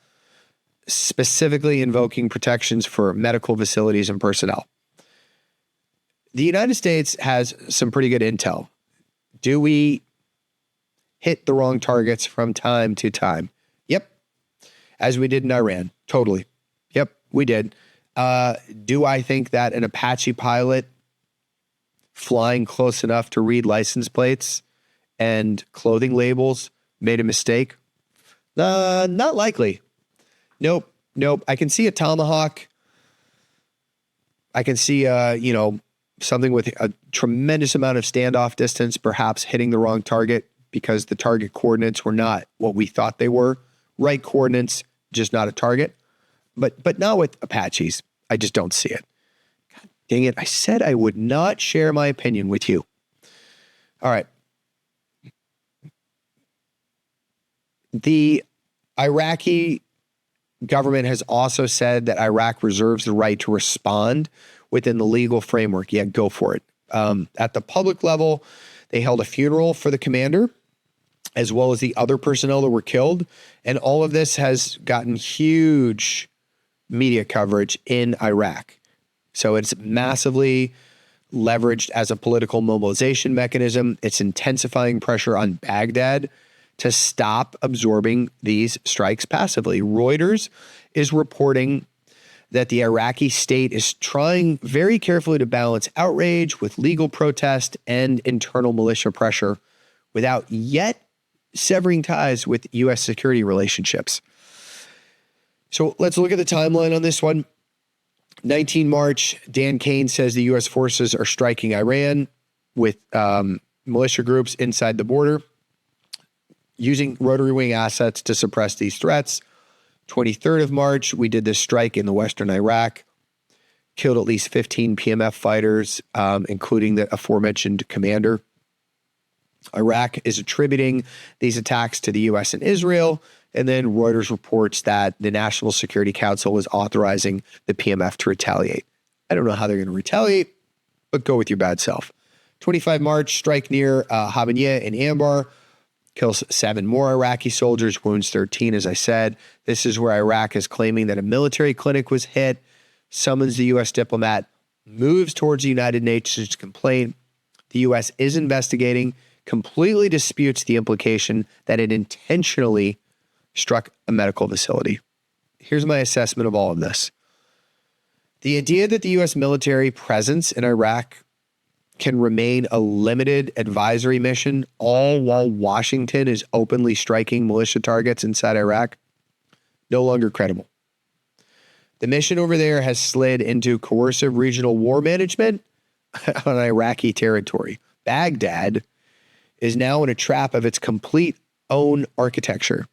specifically invoking protections for medical facilities and personnel. The United States has some pretty good intel. Do we hit the wrong targets from time to time? Yep. As we did in Iran. Totally. Yep, we did. Do I think that an Apache pilot flying close enough to read license plates and clothing labels made a mistake? Not likely. Nope. I can see a Tomahawk. I can see, something with a tremendous amount of standoff distance, perhaps hitting the wrong target because the target coordinates were not what we thought they were. Right coordinates, just not a target. but not with Apaches. I just don't see it. God dang it. I said I would not share my opinion with you. All right. The Iraqi government has also said that Iraq reserves the right to respond within the legal framework. Yeah, go for it. At the public level, they held a funeral for the commander, as well as the other personnel that were killed. And all of this has gotten huge media coverage in Iraq. So it's massively leveraged as a political mobilization mechanism. It's intensifying pressure on Baghdad to stop absorbing these strikes passively. Reuters is reporting that the Iraqi state is trying very carefully to balance outrage with legal protest and internal militia pressure without yet severing ties with U.S. security relationships. So let's look at the timeline on this one. 19 March, Dan Kane says the U.S. forces are striking Iran with militia groups inside the border, using rotary wing assets to suppress these threats. 23rd of March, we did this strike in the western Iraq, killed at least 15 PMF fighters, including the aforementioned commander. Iraq is attributing these attacks to the U.S. and Israel, and then Reuters reports that the National Security Council is authorizing the PMF to retaliate. I don't know how they're going to retaliate, but go with your bad self. 25 March, strike near Habanieh in Anbar, kills 7 more Iraqi soldiers, wounds 13, as I said. This is where Iraq is claiming that a military clinic was hit, summons the U.S. diplomat, moves towards the United Nations complaint. The U.S. is investigating, completely disputes the implication that it intentionally struck a medical facility. Here's my assessment of all of this. The idea that the U.S. military presence in Iraq can remain a limited advisory mission, all while Washington is openly striking militia targets inside Iraq, no longer credible. The mission over there has slid into coercive regional war management on Iraqi territory. Baghdad is now in a trap of its complete own architecture.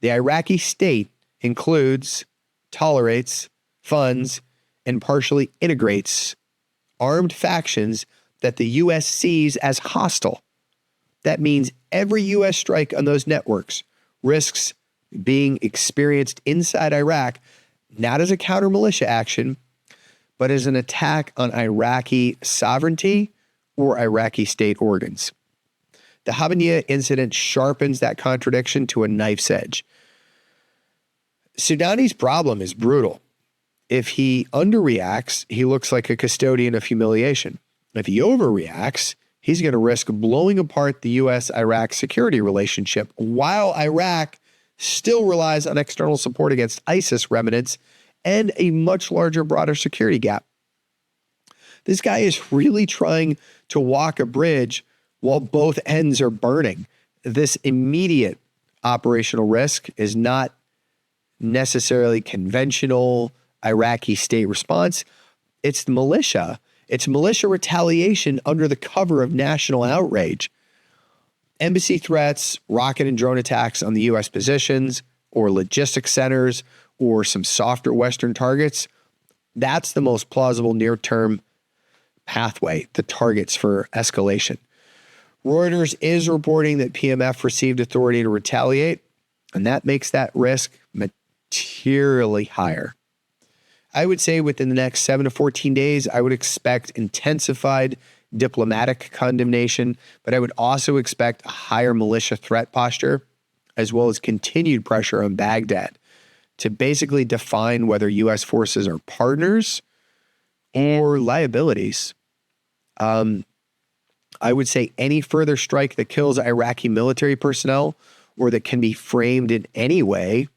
The Iraqi state includes, tolerates, funds, and partially integrates armed factions that the U.S. sees as hostile. That means every U.S. strike on those networks risks being experienced inside Iraq, not as a counter militia action, but as an attack on Iraqi sovereignty or Iraqi state organs. The Habanieh incident sharpens that contradiction to a knife's edge. Soudani's problem is brutal. If he underreacts, he looks like a custodian of humiliation. If he overreacts, he's going to risk blowing apart the U.S.-Iraq security relationship while Iraq still relies on external support against ISIS remnants and a much larger, broader security gap. This guy is really trying to walk a bridge while both ends are burning. This immediate operational risk is not necessarily conventional Iraqi state response. It's the militia. It's militia retaliation under the cover of national outrage. Embassy threats, rocket and drone attacks on the U.S. positions or logistics centers or some softer Western targets. That's the most plausible near-term pathway, the targets for escalation. Reuters is reporting that PMF received authority to retaliate, and that makes that risk materially higher. I would say within the next 7 to 14 days, I would expect intensified diplomatic condemnation, but I would also expect a higher militia threat posture, as well as continued pressure on Baghdad to basically define whether U.S. forces are partners or liabilities. I would say any further strike that kills Iraqi military personnel or that can be framed in any way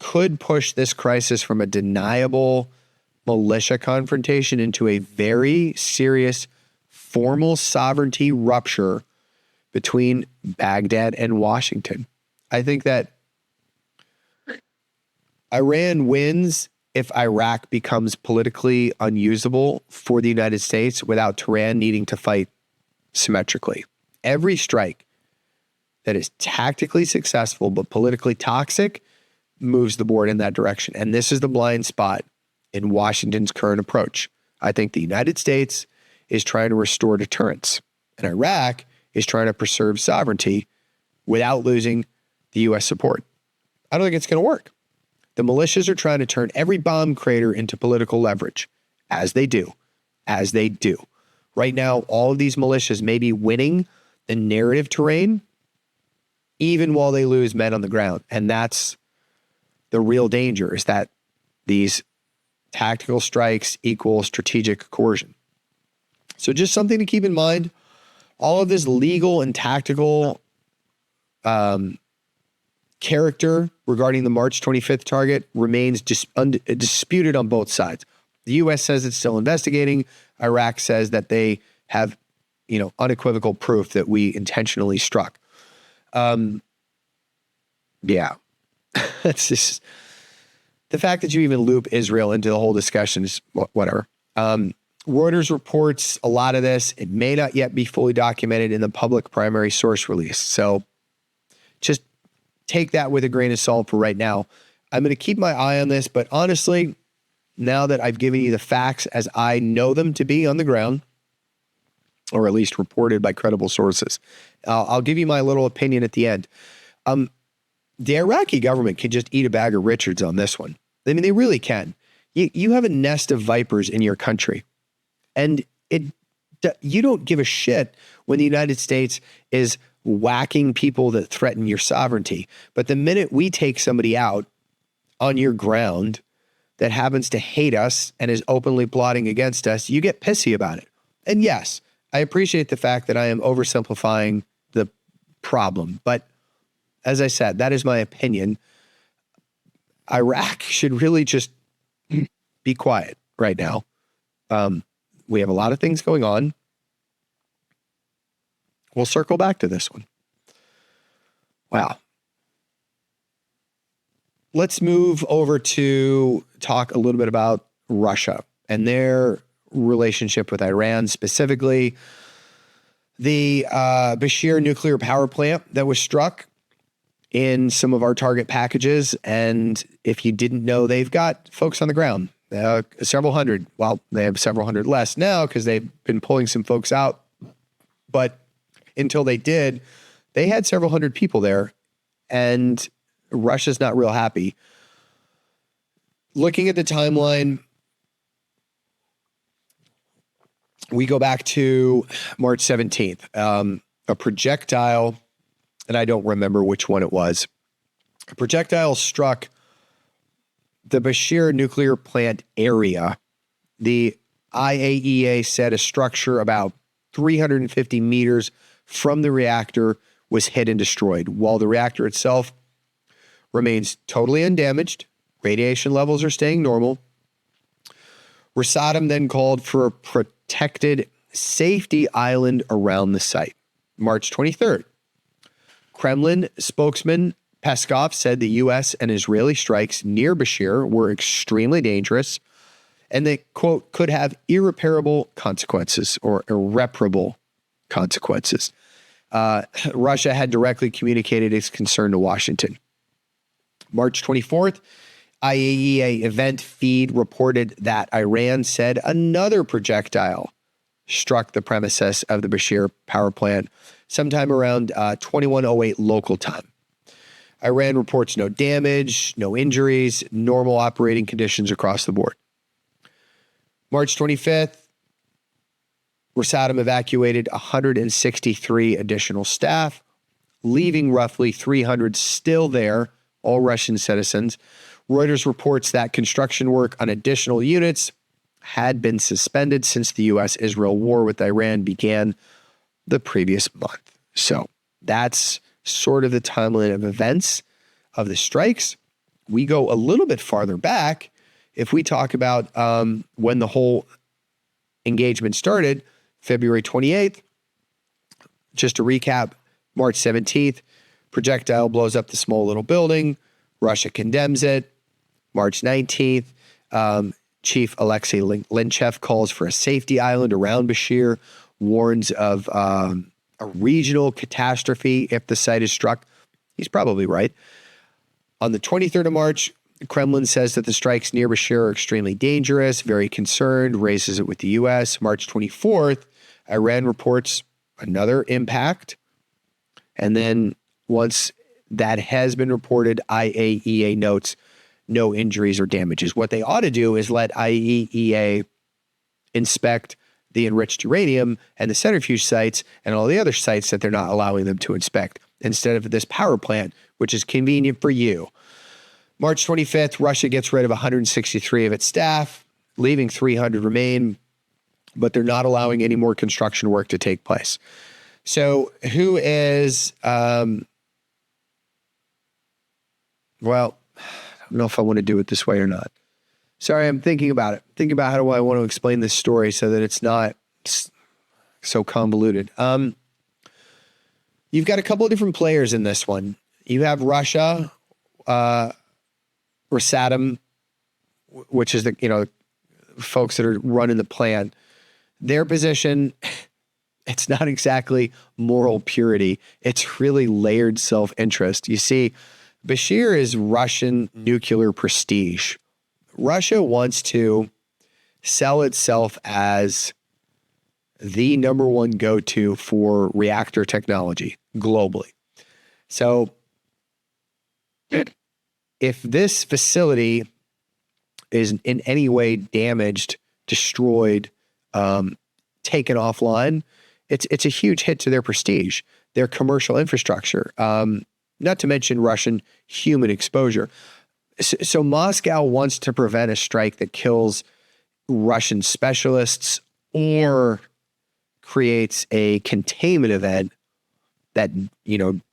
could push this crisis from a deniable militia confrontation into a very serious formal sovereignty rupture between Baghdad and Washington. I think that Iran wins if Iraq becomes politically unusable for the United States without Tehran needing to fight symmetrically. Every strike that is tactically successful but politically toxic moves the board in that direction. And this is the blind spot in Washington's current approach. I think the United States is trying to restore deterrence, and Iraq is trying to preserve sovereignty without losing the U.S. support. I don't think it's going to work. The militias are trying to turn every bomb crater into political leverage, as they do. Right now, all of these militias may be winning the narrative terrain, even while they lose men on the ground. And that's the real danger, is that these tactical strikes equal strategic coercion. So just something to keep in mind. All of this legal and tactical character regarding the March 25th target remains disputed on both sides. The U.S. says it's still investigating. Iraq says that they have, unequivocal proof that we intentionally struck. Yeah, that's just the fact that you even loop Israel into the whole discussion is whatever. Reuters reports a lot of this. It may not yet be fully documented in the public primary source release. So just take that with a grain of salt for right now. I'm going to keep my eye on this, but honestly, now that I've given you the facts as I know them to be on the ground, or at least reported by credible sources, I'll give you my little opinion at the end. The Iraqi government can just eat a bag of Richards on this one. I mean, they really can. You have a nest of vipers in your country, and you don't give a shit when the United States is whacking people that threaten your sovereignty. But the minute we take somebody out on your ground that happens to hate us and is openly plotting against us, you get pissy about it. And yes, I appreciate the fact that I am oversimplifying the problem, but as I said, that is my opinion. Iraq should really just be quiet right now. We have a lot of things going on. We'll circle back to this one. Wow. Let's move over to talk a little bit about Russia and their relationship with Iran, specifically the Bushehr nuclear power plant that was struck in some of our target packages. And if you didn't know, they've got folks on the ground, several hundred. Well, they have several hundred less now because they've been pulling some folks out. But until they did, they had several hundred people there, and Russia's not real happy. Looking at the timeline, we go back to March 17th. A projectile, and I don't remember which one it was, a projectile struck the Bushehr nuclear plant area. The IAEA said a structure about 350 meters from the reactor was hit and destroyed, while the reactor itself remains totally undamaged. Radiation levels are staying normal. Rosatom then called for a protected safety island around the site. March 23rd, Kremlin spokesman Peskov said the U.S. and Israeli strikes near Bushehr were extremely dangerous, and they, quote, could have irreparable consequences or irreparable consequences. Russia had directly communicated its concern to Washington. March 24th, IAEA event feed reported that Iran said another projectile struck the premises of the Bushehr power plant sometime around 21:08 local time. Iran reports no damage, no injuries, normal operating conditions across the board. March 25th, Rosatom evacuated 163 additional staff, leaving roughly 300 still there, all Russian citizens. Reuters reports that construction work on additional units had been suspended since the U.S.-Israel war with Iran began the previous month. So that's sort of the timeline of events of the strikes. We go a little bit farther back if we talk about when the whole engagement started, February 28th. Just to recap, March 17th, projectile blows up the small little building. Russia condemns it. March 19th, Chief Alexei Linchev calls for a safety island around Bushehr, warns of a regional catastrophe if the site is struck. He's probably right. On the 23rd of March, the Kremlin says that the strikes near Bushehr are extremely dangerous, very concerned, raises it with the U.S. March 24th, Iran reports another impact. And then once that has been reported, IAEA notes no injuries or damages. What they ought to do is let IAEA inspect the enriched uranium and the centrifuge sites and all the other sites that they're not allowing them to inspect instead of this power plant, which is convenient for you. March 25th, Russia gets rid of 163 of its staff, leaving 300 remain, but they're not allowing any more construction work to take place. So who is, well, I don't know if I want to do it this way or not. Sorry, I'm thinking about it. Thinking about how do I want to explain this story so that it's not so convoluted. You've got a couple of different players in this one. You have Russia, Rosatom, which is the folks that are running the plant. Their position, it's not exactly moral purity. It's really layered self-interest. You see, Bushehr is Russian nuclear prestige. Russia wants to sell itself as the number one go-to for reactor technology globally. So if this facility is in any way damaged, destroyed, taken offline, it's a huge hit to their prestige, their commercial infrastructure, not to mention Russian human exposure. So Moscow wants to prevent a strike that kills Russian specialists or creates a containment event that,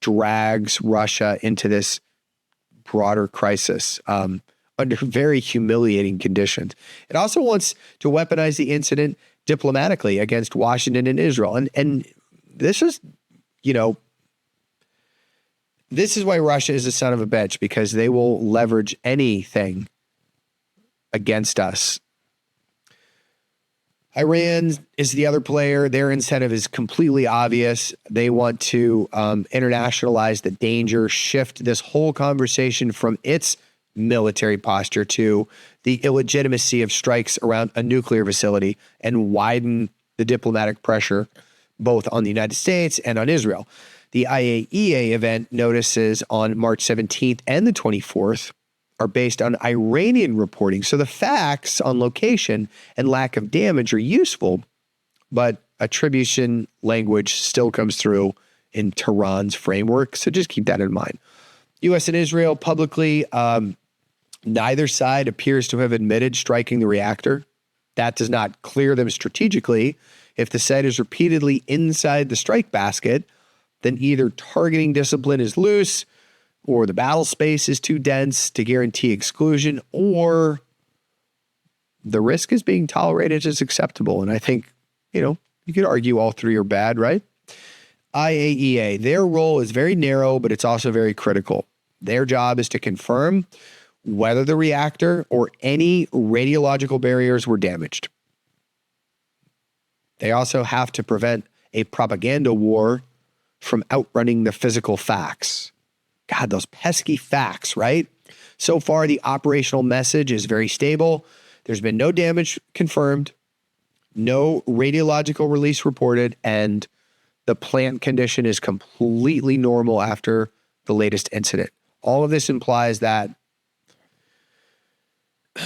drags Russia into this broader crisis under very humiliating conditions. It also wants to weaponize the incident diplomatically against Washington and Israel. And this is, this is why Russia is a son of a bitch, because they will leverage anything against us. Iran is the other player. Their incentive is completely obvious. They want to internationalize the danger, shift this whole conversation from its military posture to the illegitimacy of strikes around a nuclear facility and widen the diplomatic pressure both on the United States and on Israel. The IAEA event notices on March 17th and the 24th are based on Iranian reporting. So the facts on location and lack of damage are useful, but attribution language still comes through in Tehran's framework. So just keep that in mind. U.S. and Israel publicly, neither side appears to have admitted striking the reactor. That does not clear them strategically. If the site is repeatedly inside the strike basket, then either targeting discipline is loose, or the battle space is too dense to guarantee exclusion, or the risk is being tolerated as acceptable. And I think, you could argue all three are bad, right? IAEA, their role is very narrow, but it's also very critical. Their job is to confirm whether the reactor or any radiological barriers were damaged. They also have to prevent a propaganda war from outrunning the physical facts. God, those pesky facts, right? So far, the operational message is very stable. There's been no damage confirmed, no radiological release reported, and the plant condition is completely normal after the latest incident. All of this implies that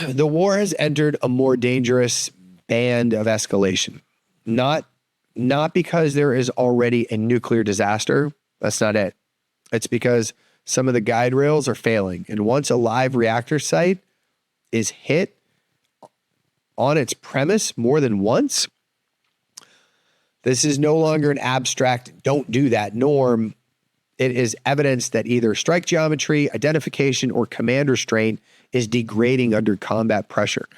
the war has entered a more dangerous band of escalation. Not because there is already a nuclear disaster. That's not it. It's because some of the guide rails are failing. And once a live reactor site is hit on its premise more than once, this is no longer an abstract don't do that norm. It is evidence that either strike geometry, identification, or command restraint is degrading under combat pressure.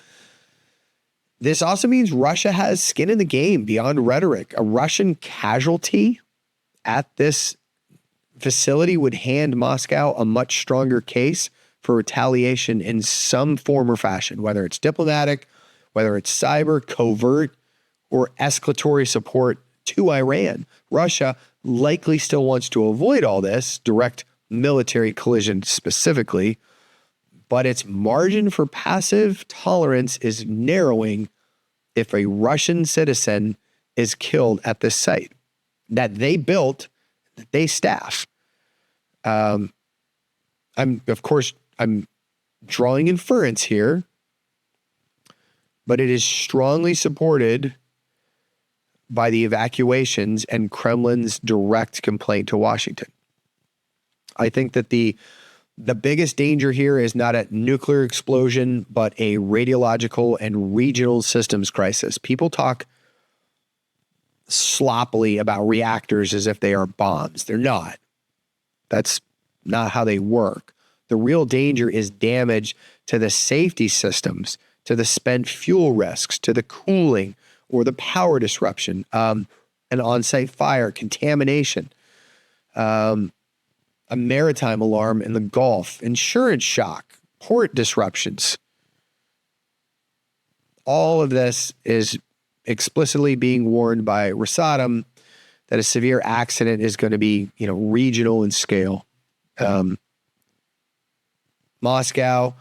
This also means Russia has skin in the game beyond rhetoric. A Russian casualty at this facility would hand Moscow a much stronger case for retaliation in some form or fashion, whether it's diplomatic, whether it's cyber, covert, or escalatory support to Iran. Russia likely still wants to avoid all this direct military collision specifically, but its margin for passive tolerance is narrowing if a Russian citizen is killed at this site that they built, that they staff. I'm drawing inference here, but it is strongly supported by the evacuations and Kremlin's direct complaint to Washington. I think that the biggest danger here is not a nuclear explosion, but a radiological and regional systems crisis. People talk sloppily about reactors as if they are bombs. They're not. That's not how they work. The real danger is damage to the safety systems, to the spent fuel risks, to the cooling or the power disruption, an on-site fire, contamination, a maritime alarm in the Gulf, insurance shock, port disruptions. All of this is explicitly being warned by Rosatom that a severe accident is going to be, regional in scale. Moscow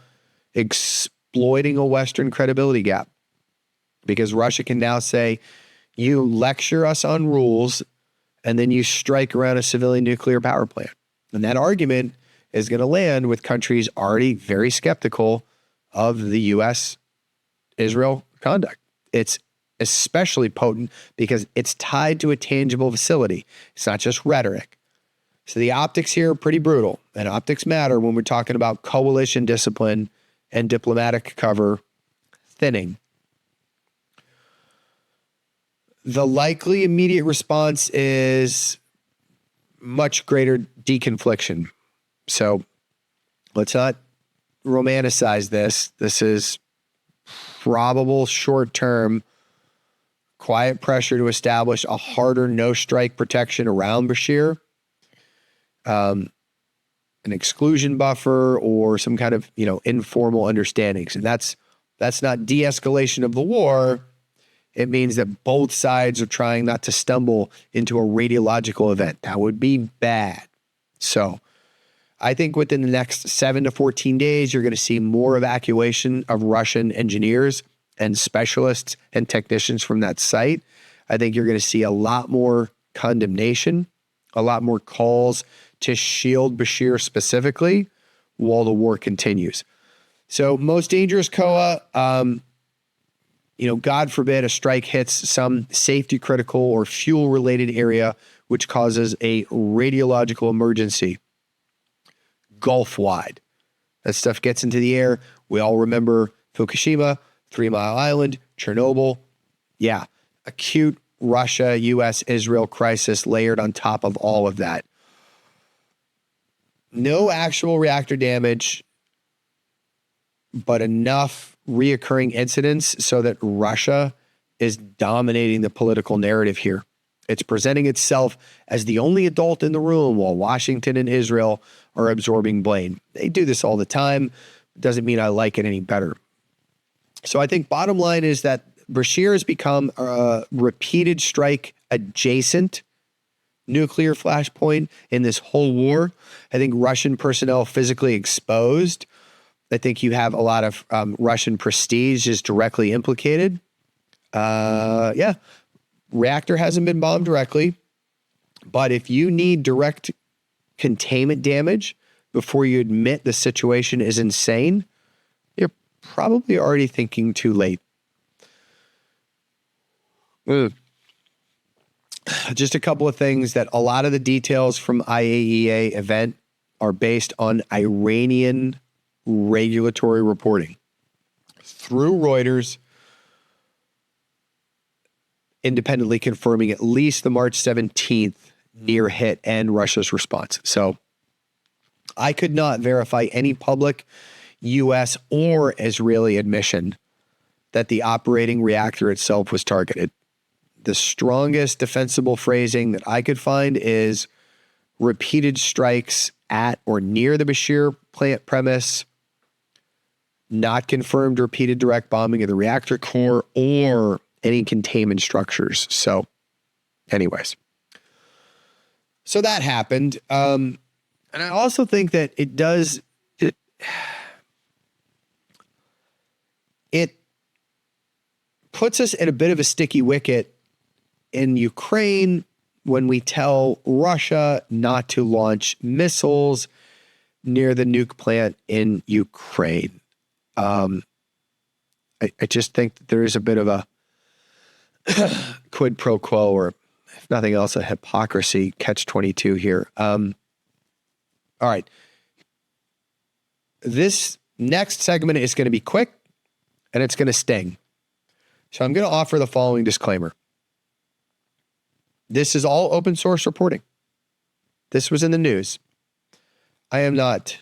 exploiting a Western credibility gap because Russia can now say, you lecture us on rules and then you strike around a civilian nuclear power plant. And that argument is going to land with countries already very skeptical of the U.S.-Israel conduct. It's especially potent because it's tied to a tangible facility. It's not just rhetoric. So the optics here are pretty brutal, and optics matter when we're talking about coalition discipline and diplomatic cover thinning. The likely immediate response is much greater deconfliction. So let's not romanticize this. This is probable short-term quiet pressure to establish a harder no-strike protection around Bushehr, an exclusion buffer, or some kind of informal understandings. And that's not de-escalation of the war. It means that both sides are trying not to stumble into a radiological event. That would be bad. So I think within the next 7 to 14 days, you're going to see more evacuation of Russian engineers and specialists and technicians from that site. I think you're going to see a lot more condemnation, a lot more calls to shield Bushehr specifically while the war continues. So most dangerous COA, God forbid a strike hits some safety critical or fuel related area, which causes a radiological emergency Gulf wide. That stuff gets into the air. We all remember Fukushima, 3 Mile Island, Chernobyl. Yeah. Acute Russia, US, Israel crisis layered on top of all of that. No actual reactor damage, but enough reoccurring incidents so that Russia is dominating the political narrative here. It's presenting itself as the only adult in the room while Washington and Israel are absorbing blame. They do this all the time. Doesn't mean I like it any better. So I think bottom line is that Bushehr has become a repeated strike adjacent nuclear flashpoint in this whole war. I think Russian personnel physically exposed. I think you have a lot of Russian prestige is directly implicated. Reactor hasn't been bombed directly, but if you need direct containment damage before you admit the situation is insane, you're probably already thinking too late. Just a couple of things that a lot of the details from IAEA event are based on Iranian regulatory reporting through Reuters, independently confirming at least the March 17th near hit and Russia's response. So I could not verify any public U.S. or Israeli admission that the operating reactor itself was targeted. The strongest defensible phrasing that I could find is repeated strikes at or near the Bushehr plant premise, not confirmed repeated direct bombing of the reactor core or any containment structures. So anyways, so that happened. And I also think that it puts us in a bit of a sticky wicket in Ukraine when we tell Russia not to launch missiles near the nuke plant in Ukraine. I just think that there is a bit of a quid pro quo, or if nothing else, a hypocrisy catch-22 here. All right. This next segment is going to be quick and it's going to sting. So I'm going to offer the following disclaimer. This is all open source reporting. This was in the news. I am not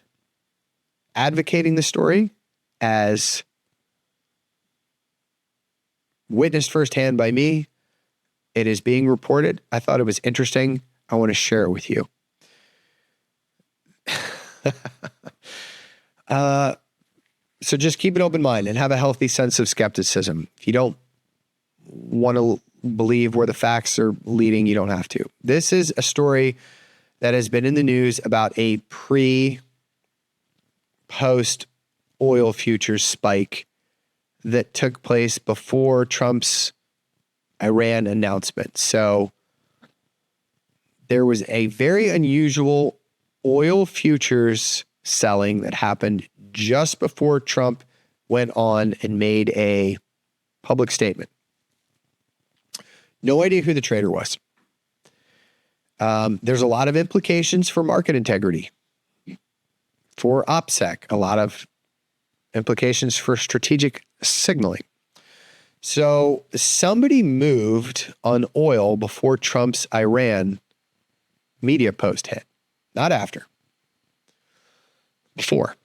advocating the story as witnessed firsthand by me. It is being reported. I thought it was interesting. I want to share it with you. So just keep an open mind and have a healthy sense of skepticism. If you don't want to believe where the facts are leading, you don't have to. This is a story that has been in the news about a post oil futures spike that took place before Trump's Iran announcement. So there was a very unusual oil futures selling that happened just before Trump went on and made a public statement. No idea who the trader was. There's a lot of implications for market integrity, for OPSEC, a lot of implications for strategic signaling. So somebody moved on oil before Trump's Iran media post hit, not after. Before.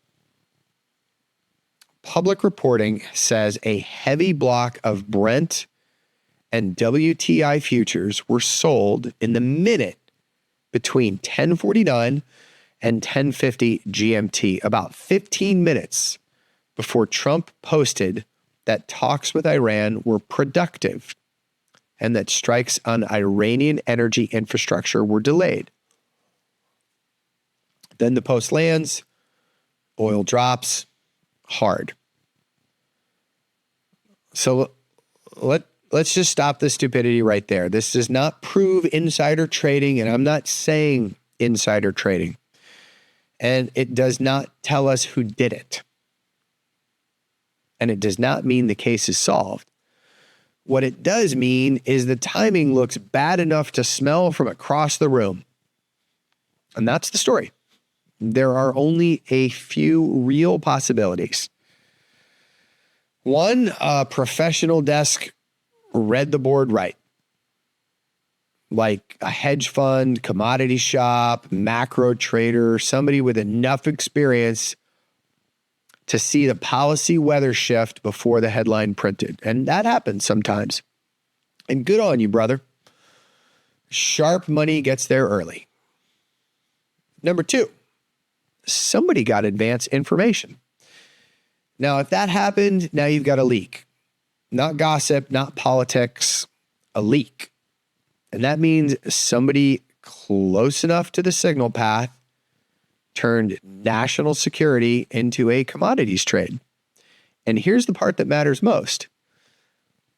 Public reporting says a heavy block of Brent and WTI futures were sold in the minute between 10:49 and 10:50 GMT, about 15 minutes before Trump posted that talks with Iran were productive and that strikes on Iranian energy infrastructure were delayed. Then the post lands, oil drops hard. So let's just stop the stupidity right there. This does not prove insider trading, and I'm not saying insider trading. And it does not tell us who did it. And it does not mean the case is solved. What it does mean is the timing looks bad enough to smell from across the room. And that's the story. There are only a few real possibilities. One, a professional desk read the board right. Like a hedge fund, commodity shop, macro trader, somebody with enough experience to see the policy weather shift before the headline printed. And that happens sometimes. And good on you, brother. Sharp money gets there early. Number two, somebody got advance information. Now, if that happened, now you've got a leak. Not gossip, not politics, a leak. And that means somebody close enough to the signal path turned national security into a commodities trade. And here's the part that matters most.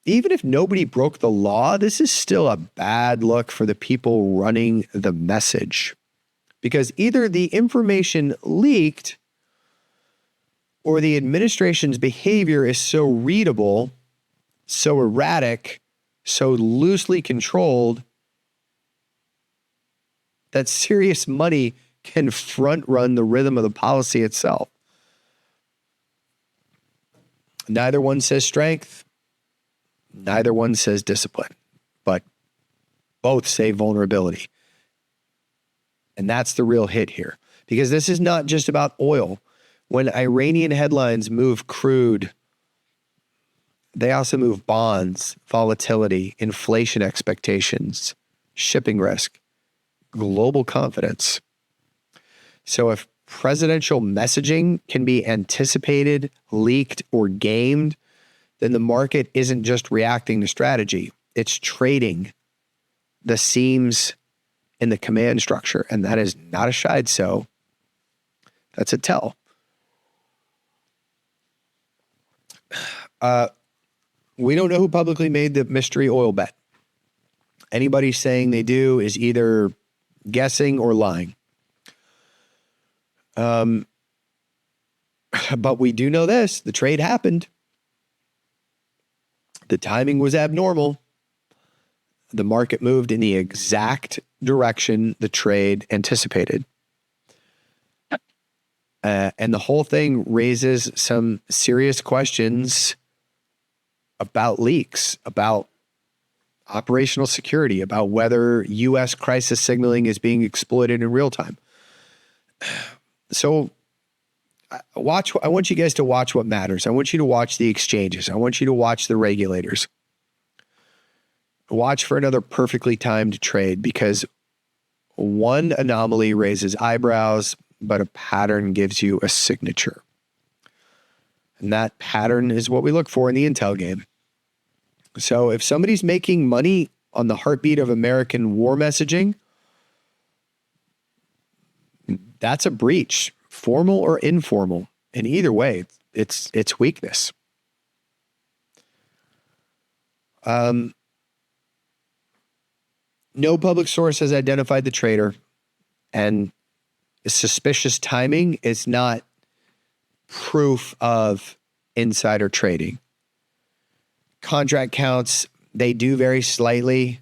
Even if nobody broke the law, this is still a bad look for the people running the message. Because either the information leaked or the administration's behavior is so readable, so erratic, so loosely controlled that serious money can front run the rhythm of the policy itself. Neither one says strength. Neither one says discipline, but both say vulnerability. And that's the real hit here, because this is not just about oil. When Iranian headlines move crude, they also move bonds, volatility, inflation expectations, shipping risk, global confidence. So if presidential messaging can be anticipated, leaked, or gamed, then the market isn't just reacting to strategy. It's trading the seams in the command structure. And that is not a shied so. That's a tell. We don't know who publicly made the mystery oil bet. Anybody saying they do is either guessing or lying. But we do know this. The trade happened. The timing was abnormal. The market moved in the exact direction the trade anticipated. And the whole thing raises some serious questions about leaks, about operational security, about whether U.S. crisis signaling is being exploited in real time. So I want you guys to watch what matters. I want you to watch the exchanges. I want you to watch the regulators. Watch for another perfectly timed trade, because one anomaly raises eyebrows, but a pattern gives you a signature. And that pattern is what we look for in the intel game. So if somebody's making money on the heartbeat of American war messaging, that's a breach, formal or informal. And either way, it's weakness. No public source has identified the trader, and suspicious timing is not proof of insider trading. Contract counts, they do vary slightly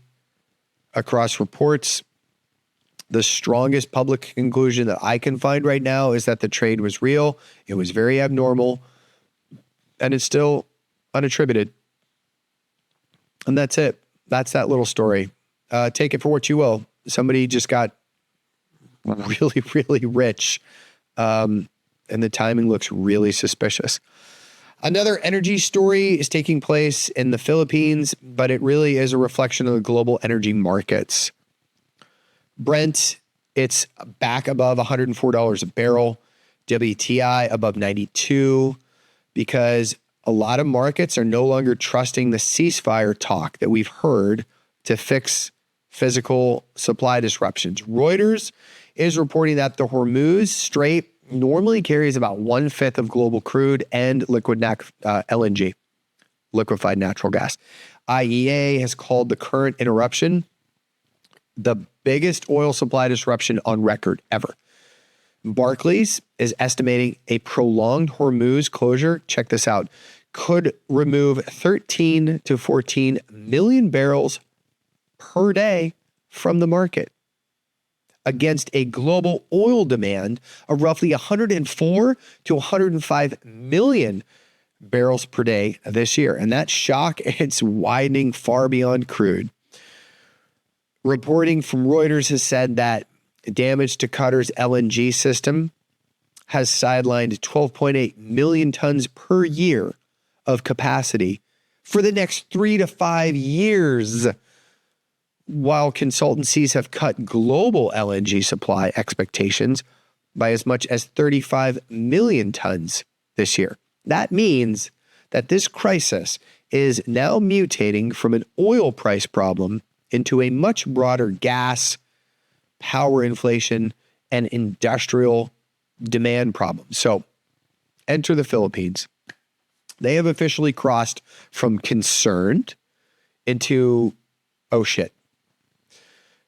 across reports. The strongest public conclusion that I can find right now is that the trade was real. It was very abnormal, and it's still unattributed. And that's it. That's that little story. Take it for what you will. Somebody just got really, really rich, and the timing looks really suspicious. Another energy story is taking place in the Philippines, but it really is a reflection of the global energy markets. Brent, it's back above $104 a barrel. WTI above 92, because a lot of markets are no longer trusting the ceasefire talk that we've heard to fix physical supply disruptions. Reuters is reporting that the Hormuz Strait normally carries about 1/5 of global crude and liquid LNG, liquefied natural gas. IEA has called the current interruption the biggest oil supply disruption on record ever. Barclays is estimating a prolonged Hormuz closure, check this out, could remove 13 to 14 million barrels per day from the market, against a global oil demand of roughly 104 to 105 million barrels per day this year. And that shock, it's widening far beyond crude. Reporting from Reuters has said that damage to Qatar's LNG system has sidelined 12.8 million tons per year of capacity for the next 3 to 5 years, while consultancies have cut global LNG supply expectations by as much as 35 million tons this year. That means that this crisis is now mutating from an oil price problem into a much broader gas, power inflation, and industrial demand problem. So enter the Philippines. They have officially crossed from concerned into, oh shit.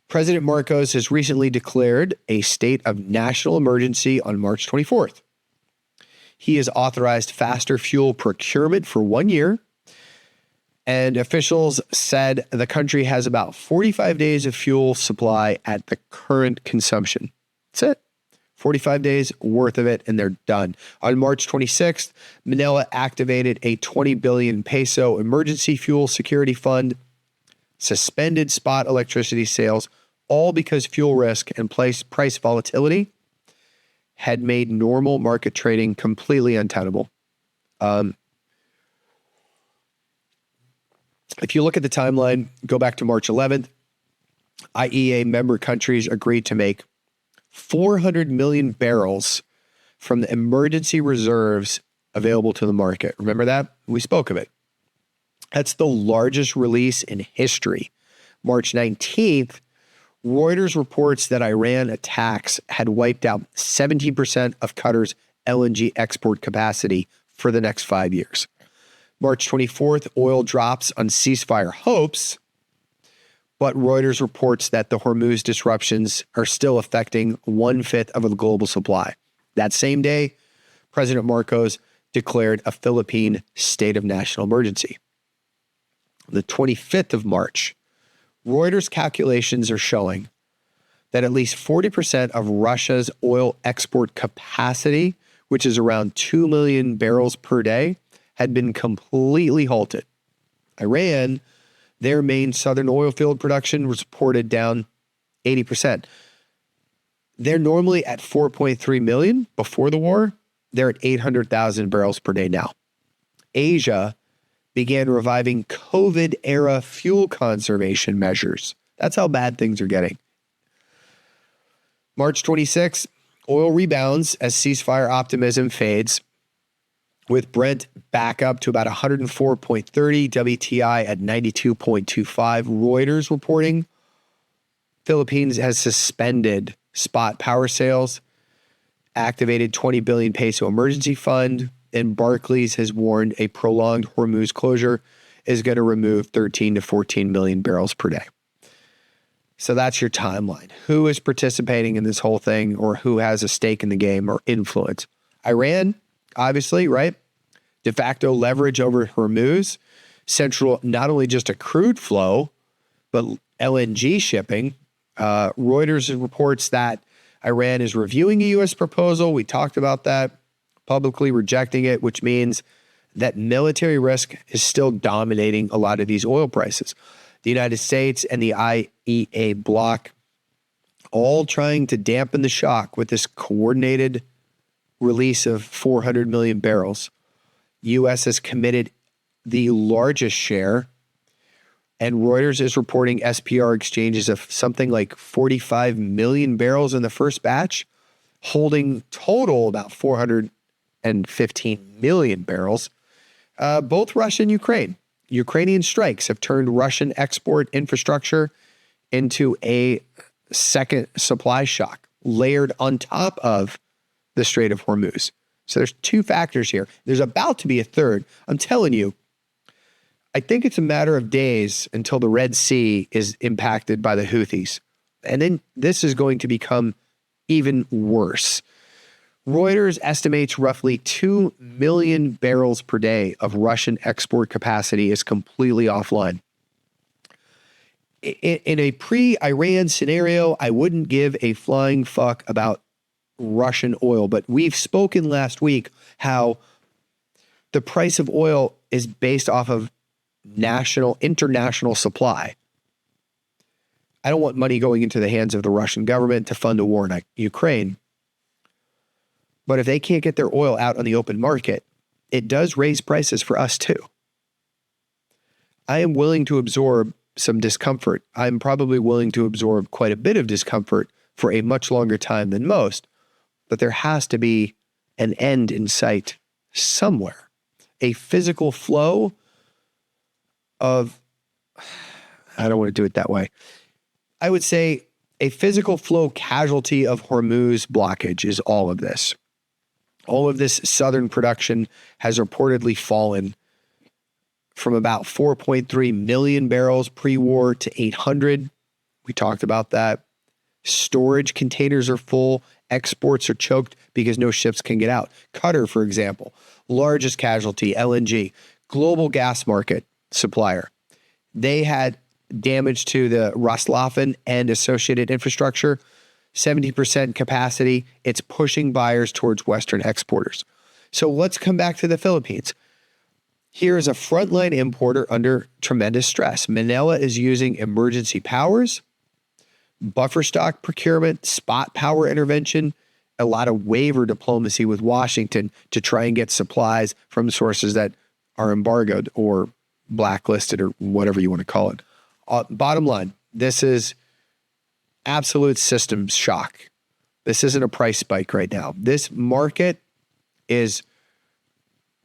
President Marcos has recently declared a state of national emergency on March 24th. He has authorized faster fuel procurement for 1 year, and officials said the country has about 45 days of fuel supply at the current consumption. That's it. 45 days worth of it, and they're done. On March 26th, Manila activated a 20 billion peso emergency fuel security fund, suspended spot electricity sales, all because fuel risk and price volatility had made normal market trading completely untenable. If you look at the timeline, go back to March 11th, IEA member countries agreed to make 400 million barrels from the emergency reserves available to the market. Remember that? We spoke of it. That's the largest release in history. March 19th, Reuters reports that Iran attacks had wiped out 70% of Qatar's LNG export capacity for the next 5 years. March 24th, oil drops on ceasefire hopes, but Reuters reports that the Hormuz disruptions are still affecting 1/5 of the global supply. That same day, President Marcos declared a Philippine state of national emergency. The 25th of March, Reuters calculations are showing that at least 40% of Russia's oil export capacity, which is around 2 million barrels per day, had been completely halted. Iran, their main southern oil field production, was reported down 80%. They're normally at 4.3 million before the war. They're at 800,000 barrels per day now. Asia began reviving COVID-era fuel conservation measures. That's how bad things are getting. March 26, oil rebounds as ceasefire optimism fades, with Brent back up to about 104.30, WTI at 92.25. Reuters reporting Philippines has suspended spot power sales, activated 20 billion peso emergency fund, and Barclays has warned a prolonged Hormuz closure is going to remove 13 to 14 million barrels per day. So that's your timeline. Who is participating in this whole thing, or who has a stake in the game or influence? Iran, obviously, right? De facto leverage over Hormuz, central not only just a crude flow, but LNG shipping. Reuters reports that Iran is reviewing a U.S. proposal. We talked about that, publicly rejecting it, which means that military risk is still dominating a lot of these oil prices. The United States and the IEA bloc all trying to dampen the shock with this coordinated release of 400 million barrels. U.S. has committed the largest share, and Reuters is reporting SPR exchanges of something like 45 million barrels in the first batch, holding total about 415 million barrels. Both Russia and Ukraine. Ukrainian strikes have turned Russian export infrastructure into a second supply shock, layered on top of the Strait of Hormuz. So there's two factors here. There's about to be a third. I'm telling you, I think it's a matter of days until the Red Sea is impacted by the Houthis. And then this is going to become even worse. Reuters estimates roughly 2 million barrels per day of Russian export capacity is completely offline. In a pre-Iran scenario, I wouldn't give a flying fuck about Russian oil, but we've spoken last week how the price of oil is based off of international supply. I don't want money going into the hands of the Russian government to fund a war in Ukraine. But if they can't get their oil out on the open market, it does raise prices for us too. I am willing to absorb some discomfort. I'm probably willing to absorb quite a bit of discomfort for a much longer time than most, but there has to be an end in sight somewhere. A physical flow of, I don't want to do it that way. I would say a physical flow casualty of Hormuz blockage is all of this. All of this southern production has reportedly fallen from about 4.3 million barrels pre-war to 800. We talked about that. Storage containers are full. Exports are choked because no ships can get out. Qatar, for example, largest casualty, LNG, global gas market supplier. They had damage to the Raslafan and associated infrastructure. 70% capacity. It's pushing buyers towards Western exporters. So let's come back to the Philippines. Here is a frontline importer under tremendous stress. Manila is using emergency powers, buffer stock procurement, spot power intervention, a lot of waiver diplomacy with Washington to try and get supplies from sources that are embargoed or blacklisted or whatever you want to call it. Bottom line, this is absolute systems shock. This isn't a price spike right now. This market is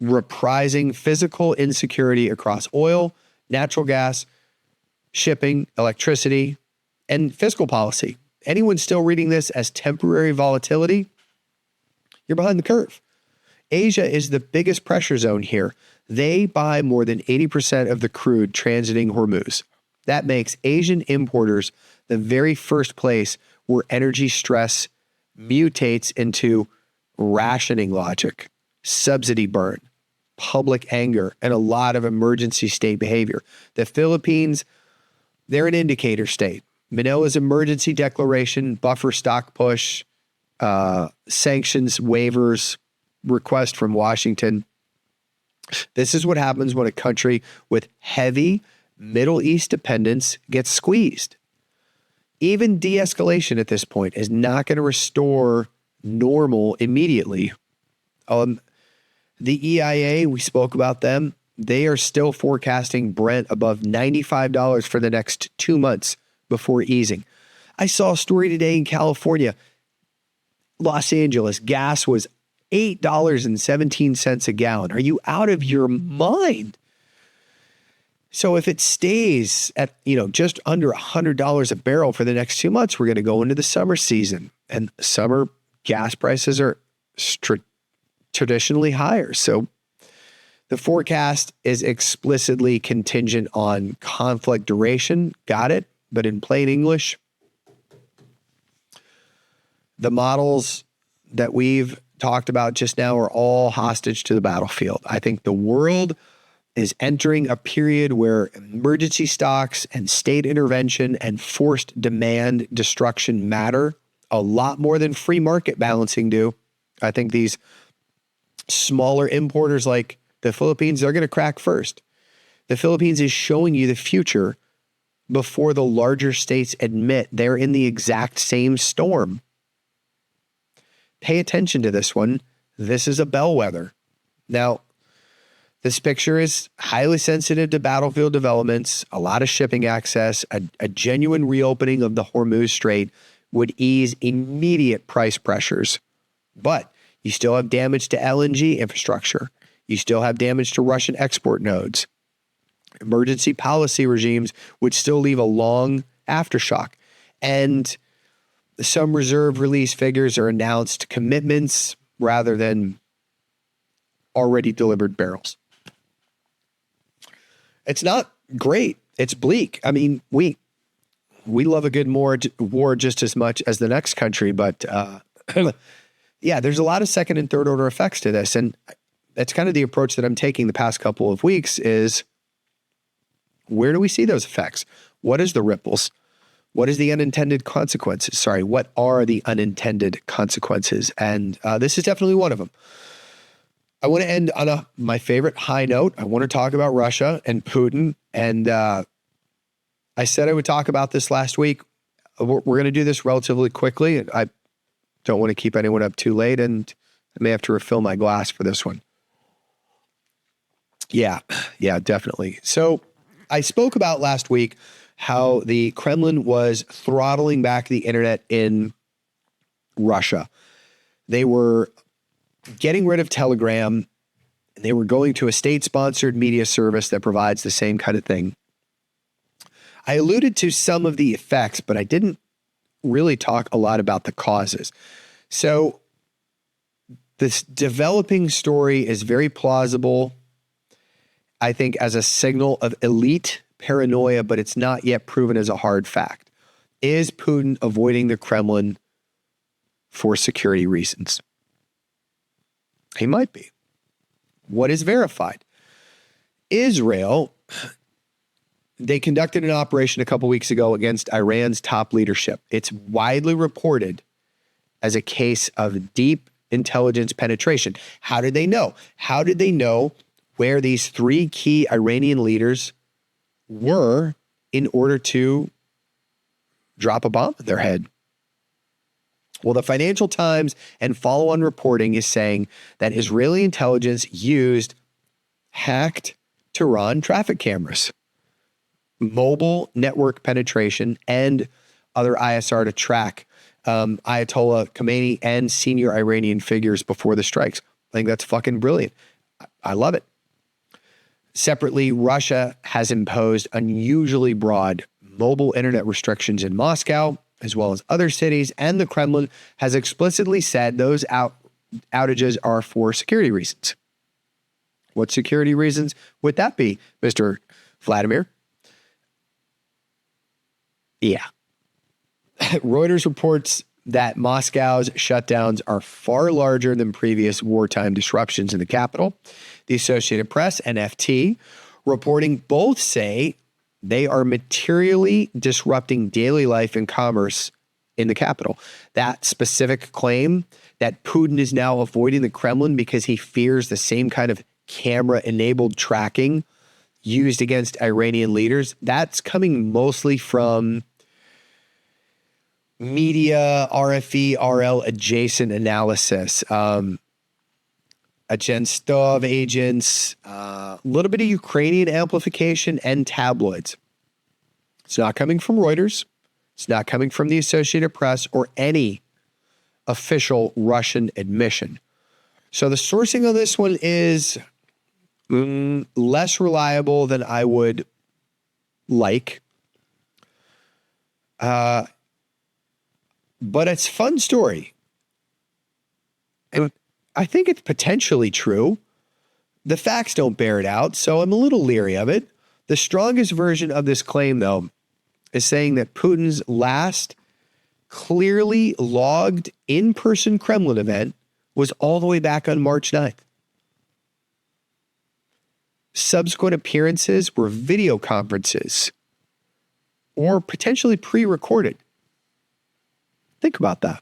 reprising physical insecurity across oil, natural gas, shipping, electricity, And fiscal policy. Anyone still reading this as temporary volatility, you're behind the curve. Asia is the biggest pressure zone here. They buy more than 80% of the crude transiting Hormuz. That makes Asian importers the very first place where energy stress mutates into rationing logic, subsidy burn, public anger, and a lot of emergency state behavior. The Philippines, they're an indicator state. Manila's emergency declaration, buffer stock push, sanctions waivers, request from Washington. This is what happens when a country with heavy Middle East dependence gets squeezed. Even de-escalation at this point is not going to restore normal immediately. The EIA, we spoke about them. They are still forecasting Brent above $95 for the next 2 months before easing. I saw a story today in California, Los Angeles, gas was $8.17 a gallon. Are you out of your mind? So if it stays at, just under $100 a barrel for the next 2 months, we're going to go into the summer season, and summer gas prices are traditionally higher. So the forecast is explicitly contingent on conflict duration. Got it. But in plain English, the models that we've talked about just now are all hostage to the battlefield. I think the world is entering a period where emergency stocks and state intervention and forced demand destruction matter a lot more than free market balancing do. I think these smaller importers like the Philippines, they're going to crack first. The Philippines is showing you the future before the larger states admit they're in the exact same storm. Pay attention to this one. This is a bellwether. Now, this picture is highly sensitive to battlefield developments, a lot of shipping access, a genuine reopening of the Hormuz Strait would ease immediate price pressures. But you still have damage to LNG infrastructure. You still have damage to Russian export nodes. Emergency policy regimes would still leave a long aftershock. And some reserve release figures are announced commitments rather than already delivered barrels. It's not great. It's bleak. I mean, we love a good war just as much as the next country, but yeah, there's a lot of second and third order effects to this. And that's kind of the approach that I'm taking the past couple of weeks is, where do we see those effects? What is the ripples? What is the unintended consequences? Sorry, what are the unintended consequences? And this is definitely one of them. I want to end on my favorite high note. I want to talk about Russia and Putin. And I said I would talk about this last week. We're going to do this relatively quickly. I don't want to keep anyone up too late, and I may have to refill my glass for this one. Yeah, definitely. So I spoke about last week how the Kremlin was throttling back the internet in Russia. They were getting rid of Telegram, and they were going to a state-sponsored media service that provides the same kind of thing. I alluded to some of the effects, but I didn't really talk a lot about the causes. So this developing story is very plausible, I think, as a signal of elite paranoia, but it's not yet proven as a hard fact. Is Putin avoiding the Kremlin for security reasons? He might be. What is verified? Israel, they conducted an operation a couple weeks ago against Iran's top leadership. It's widely reported as a case of deep intelligence penetration. How did they know? How did they know where these three key Iranian leaders were in order to drop a bomb on their head? Well, the Financial Times and follow-on reporting is saying that Israeli intelligence used hacked Tehran traffic cameras, mobile network penetration, and other ISR to track Ayatollah Khomeini and senior Iranian figures before the strikes. I think that's fucking brilliant. I love it. Separately, Russia has imposed unusually broad mobile internet restrictions in Moscow, as well as other cities, and the Kremlin has explicitly said those outages are for security reasons. What security reasons would that be, Mr. Vladimir? Yeah. Reuters reports that Moscow's shutdowns are far larger than previous wartime disruptions in the capital. The Associated Press and FT reporting both say they are materially disrupting daily life and commerce in the capital. That specific claim that Putin is now avoiding the Kremlin because he fears the same kind of camera-enabled tracking used against Iranian leaders, that's coming mostly from media, RFE, RL adjacent analysis, Agentstov agents, a little bit of Ukrainian amplification, and tabloids. It's not coming from Reuters. It's not coming from the Associated Press or any official Russian admission. So the sourcing on this one is less reliable than I would like. But it's a fun story. And I think it's potentially true. The facts don't bear it out, so I'm a little leery of it. The strongest version of this claim, though, is saying that Putin's last clearly logged in-person Kremlin event was all the way back on March 9th. Subsequent appearances were video conferences or potentially pre-recorded. Think about that.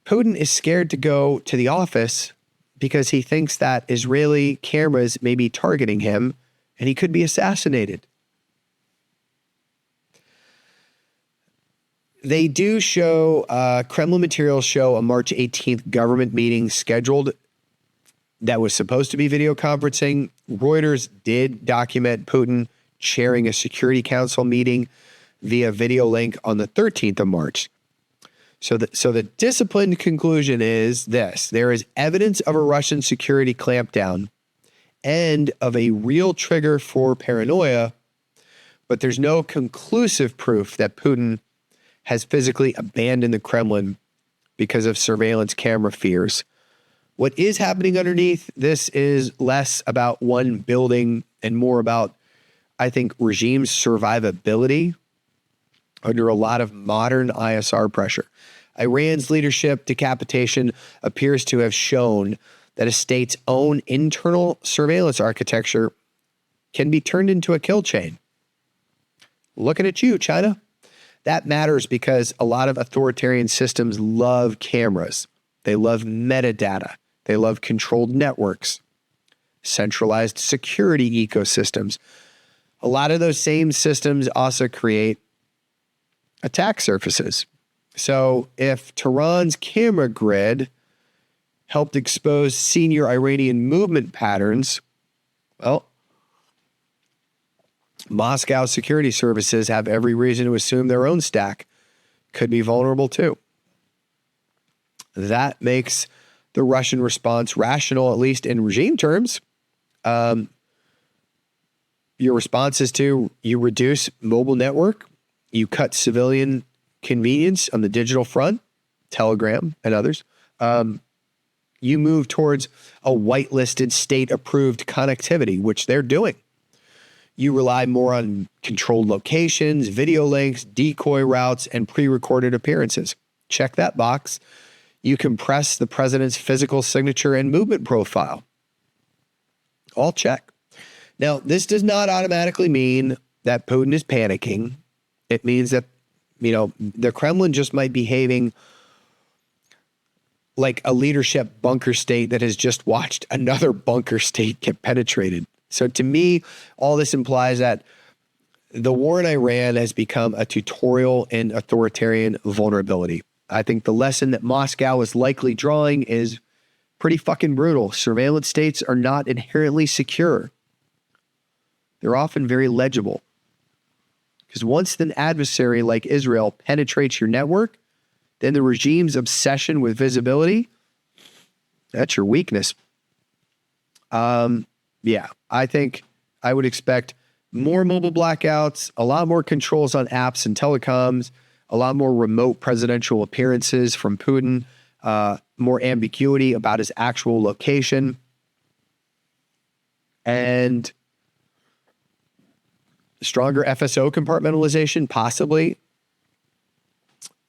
Putin is scared to go to the office because he thinks that Israeli cameras may be targeting him and he could be assassinated. They do show, Kremlin materials show a March 18th government meeting scheduled that was supposed to be video conferencing. Reuters did document Putin chairing a Security Council meeting via video link on the 13th of March. So the disciplined conclusion is this: there is evidence of a Russian security clampdown and of a real trigger for paranoia, but there's no conclusive proof that Putin has physically abandoned the Kremlin because of surveillance camera fears. What is happening underneath this is less about one building and more about, I think, regime survivability under a lot of modern ISR pressure. Iran's leadership decapitation appears to have shown that a state's own internal surveillance architecture can be turned into a kill chain. Looking at you, China. That matters because a lot of authoritarian systems love cameras. They love metadata. They love controlled networks, centralized security ecosystems. A lot of those same systems also create attack surfaces. So if Tehran's camera grid helped expose senior Iranian movement patterns, well, Moscow's security services have every reason to assume their own stack could be vulnerable too. That makes the Russian response rational, at least in regime terms. Your response is to, you reduce mobile network, you cut civilian convenience on the digital front, Telegram and others. You move towards a whitelisted state-approved connectivity, which they're doing. You rely more on controlled locations, video links, decoy routes, and pre-recorded appearances. Check that box. You compress the president's physical signature and movement profile. All check. Now, this does not automatically mean that Putin is panicking. It means that, the Kremlin just might be behaving like a leadership bunker state that has just watched another bunker state get penetrated. So to me, all this implies that the war in Iran has become a tutorial in authoritarian vulnerability. I think the lesson that Moscow is likely drawing is pretty fucking brutal. Surveillance states are not inherently secure. They're often very legible. Because once an adversary like Israel penetrates your network, then the regime's obsession with visibility, that's your weakness. Yeah, I think I would expect more mobile blackouts, a lot more controls on apps and telecoms, a lot more remote presidential appearances from Putin, more ambiguity about his actual location, and stronger FSO compartmentalization, possibly.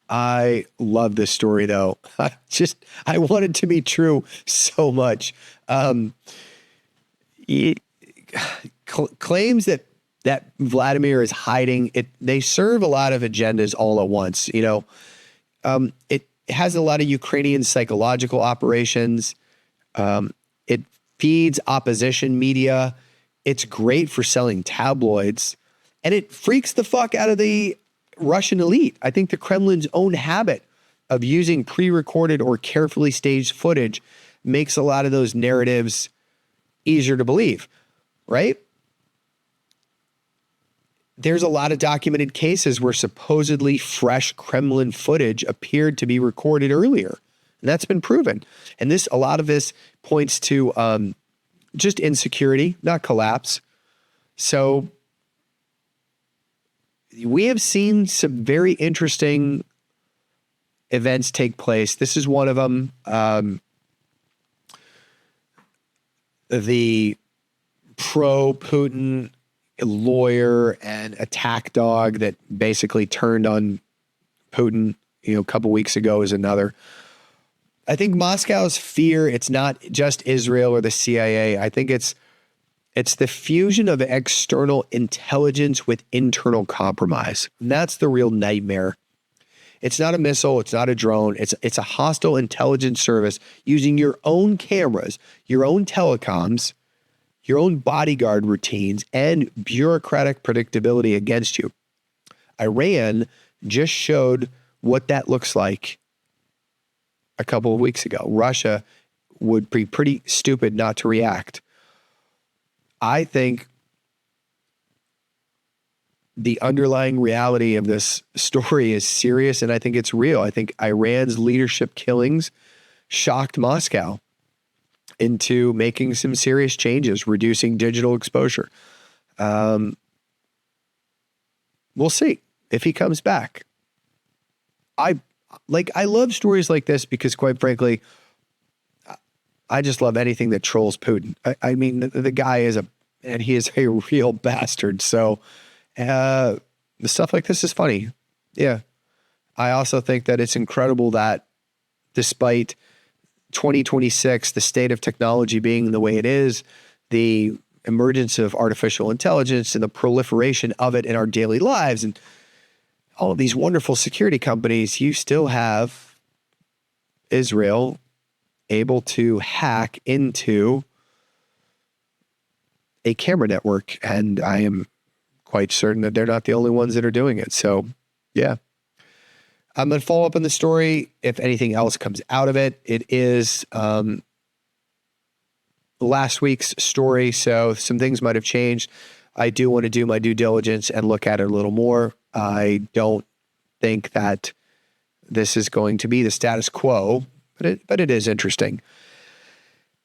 I love this story, though. I want it to be true so much. Claims that Vladimir is hiding it. They serve a lot of agendas all at once. It has a lot of Ukrainian psychological operations. It feeds opposition media. It's great for selling tabloids, and it freaks the fuck out of the Russian elite. I think the Kremlin's own habit of using pre-recorded or carefully staged footage makes a lot of those narratives easier to believe, right? There's a lot of documented cases where supposedly fresh Kremlin footage appeared to be recorded earlier. And that's been proven. And a lot of this points to just insecurity, not collapse. So we have seen some very interesting events take place. This is one of them. The pro-Putin lawyer and attack dog that basically turned on Putin, a couple weeks ago is another. I think Moscow's fear, it's not just Israel or the CIA. I think it's the fusion of external intelligence with internal compromise. And that's the real nightmare. It's not a missile. It's not a drone. It's a hostile intelligence service using your own cameras, your own telecoms, your own bodyguard routines, and bureaucratic predictability against you. Iran just showed what that looks like a couple of weeks ago. Russia would be pretty stupid not to react. I think the underlying reality of this story is serious, and I think it's real. I think Iran's leadership killings shocked Moscow into making some serious changes, reducing digital exposure. We'll see if he comes back. I love stories like this because, quite frankly, I just love anything that trolls Putin. I mean, the guy is he is a real bastard. So the stuff like this is funny. Yeah. I also think that it's incredible that despite 2026, the state of technology being the way it is, the emergence of artificial intelligence and the proliferation of it in our daily lives and all of these wonderful security companies, you still have Israel able to hack into a camera network. And I am quite certain that they're not the only ones that are doing it. So, yeah. I'm going to follow up on the story if anything else comes out of it. It is last week's story, so some things might have changed. I do want to do my due diligence and look at it a little more. I don't think that this is going to be the status quo, but it is interesting.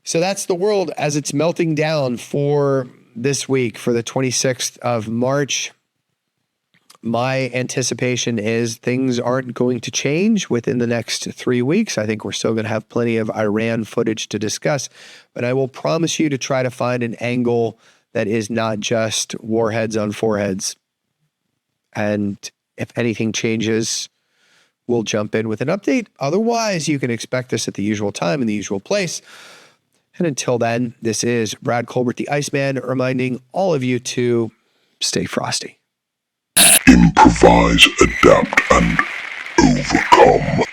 So that's the world as it's melting down for this week, for the 26th of March. My anticipation is things aren't going to change within the next 3 weeks. I think we're still going to have plenty of Iran footage to discuss, but I will promise you to try to find an angle that is not just warheads on foreheads. And if anything changes, we'll jump in with an update. Otherwise, you can expect us at the usual time in the usual place. And until then, this is Brad Colbert, the Iceman, reminding all of you to stay frosty. Improvise, adapt, and overcome.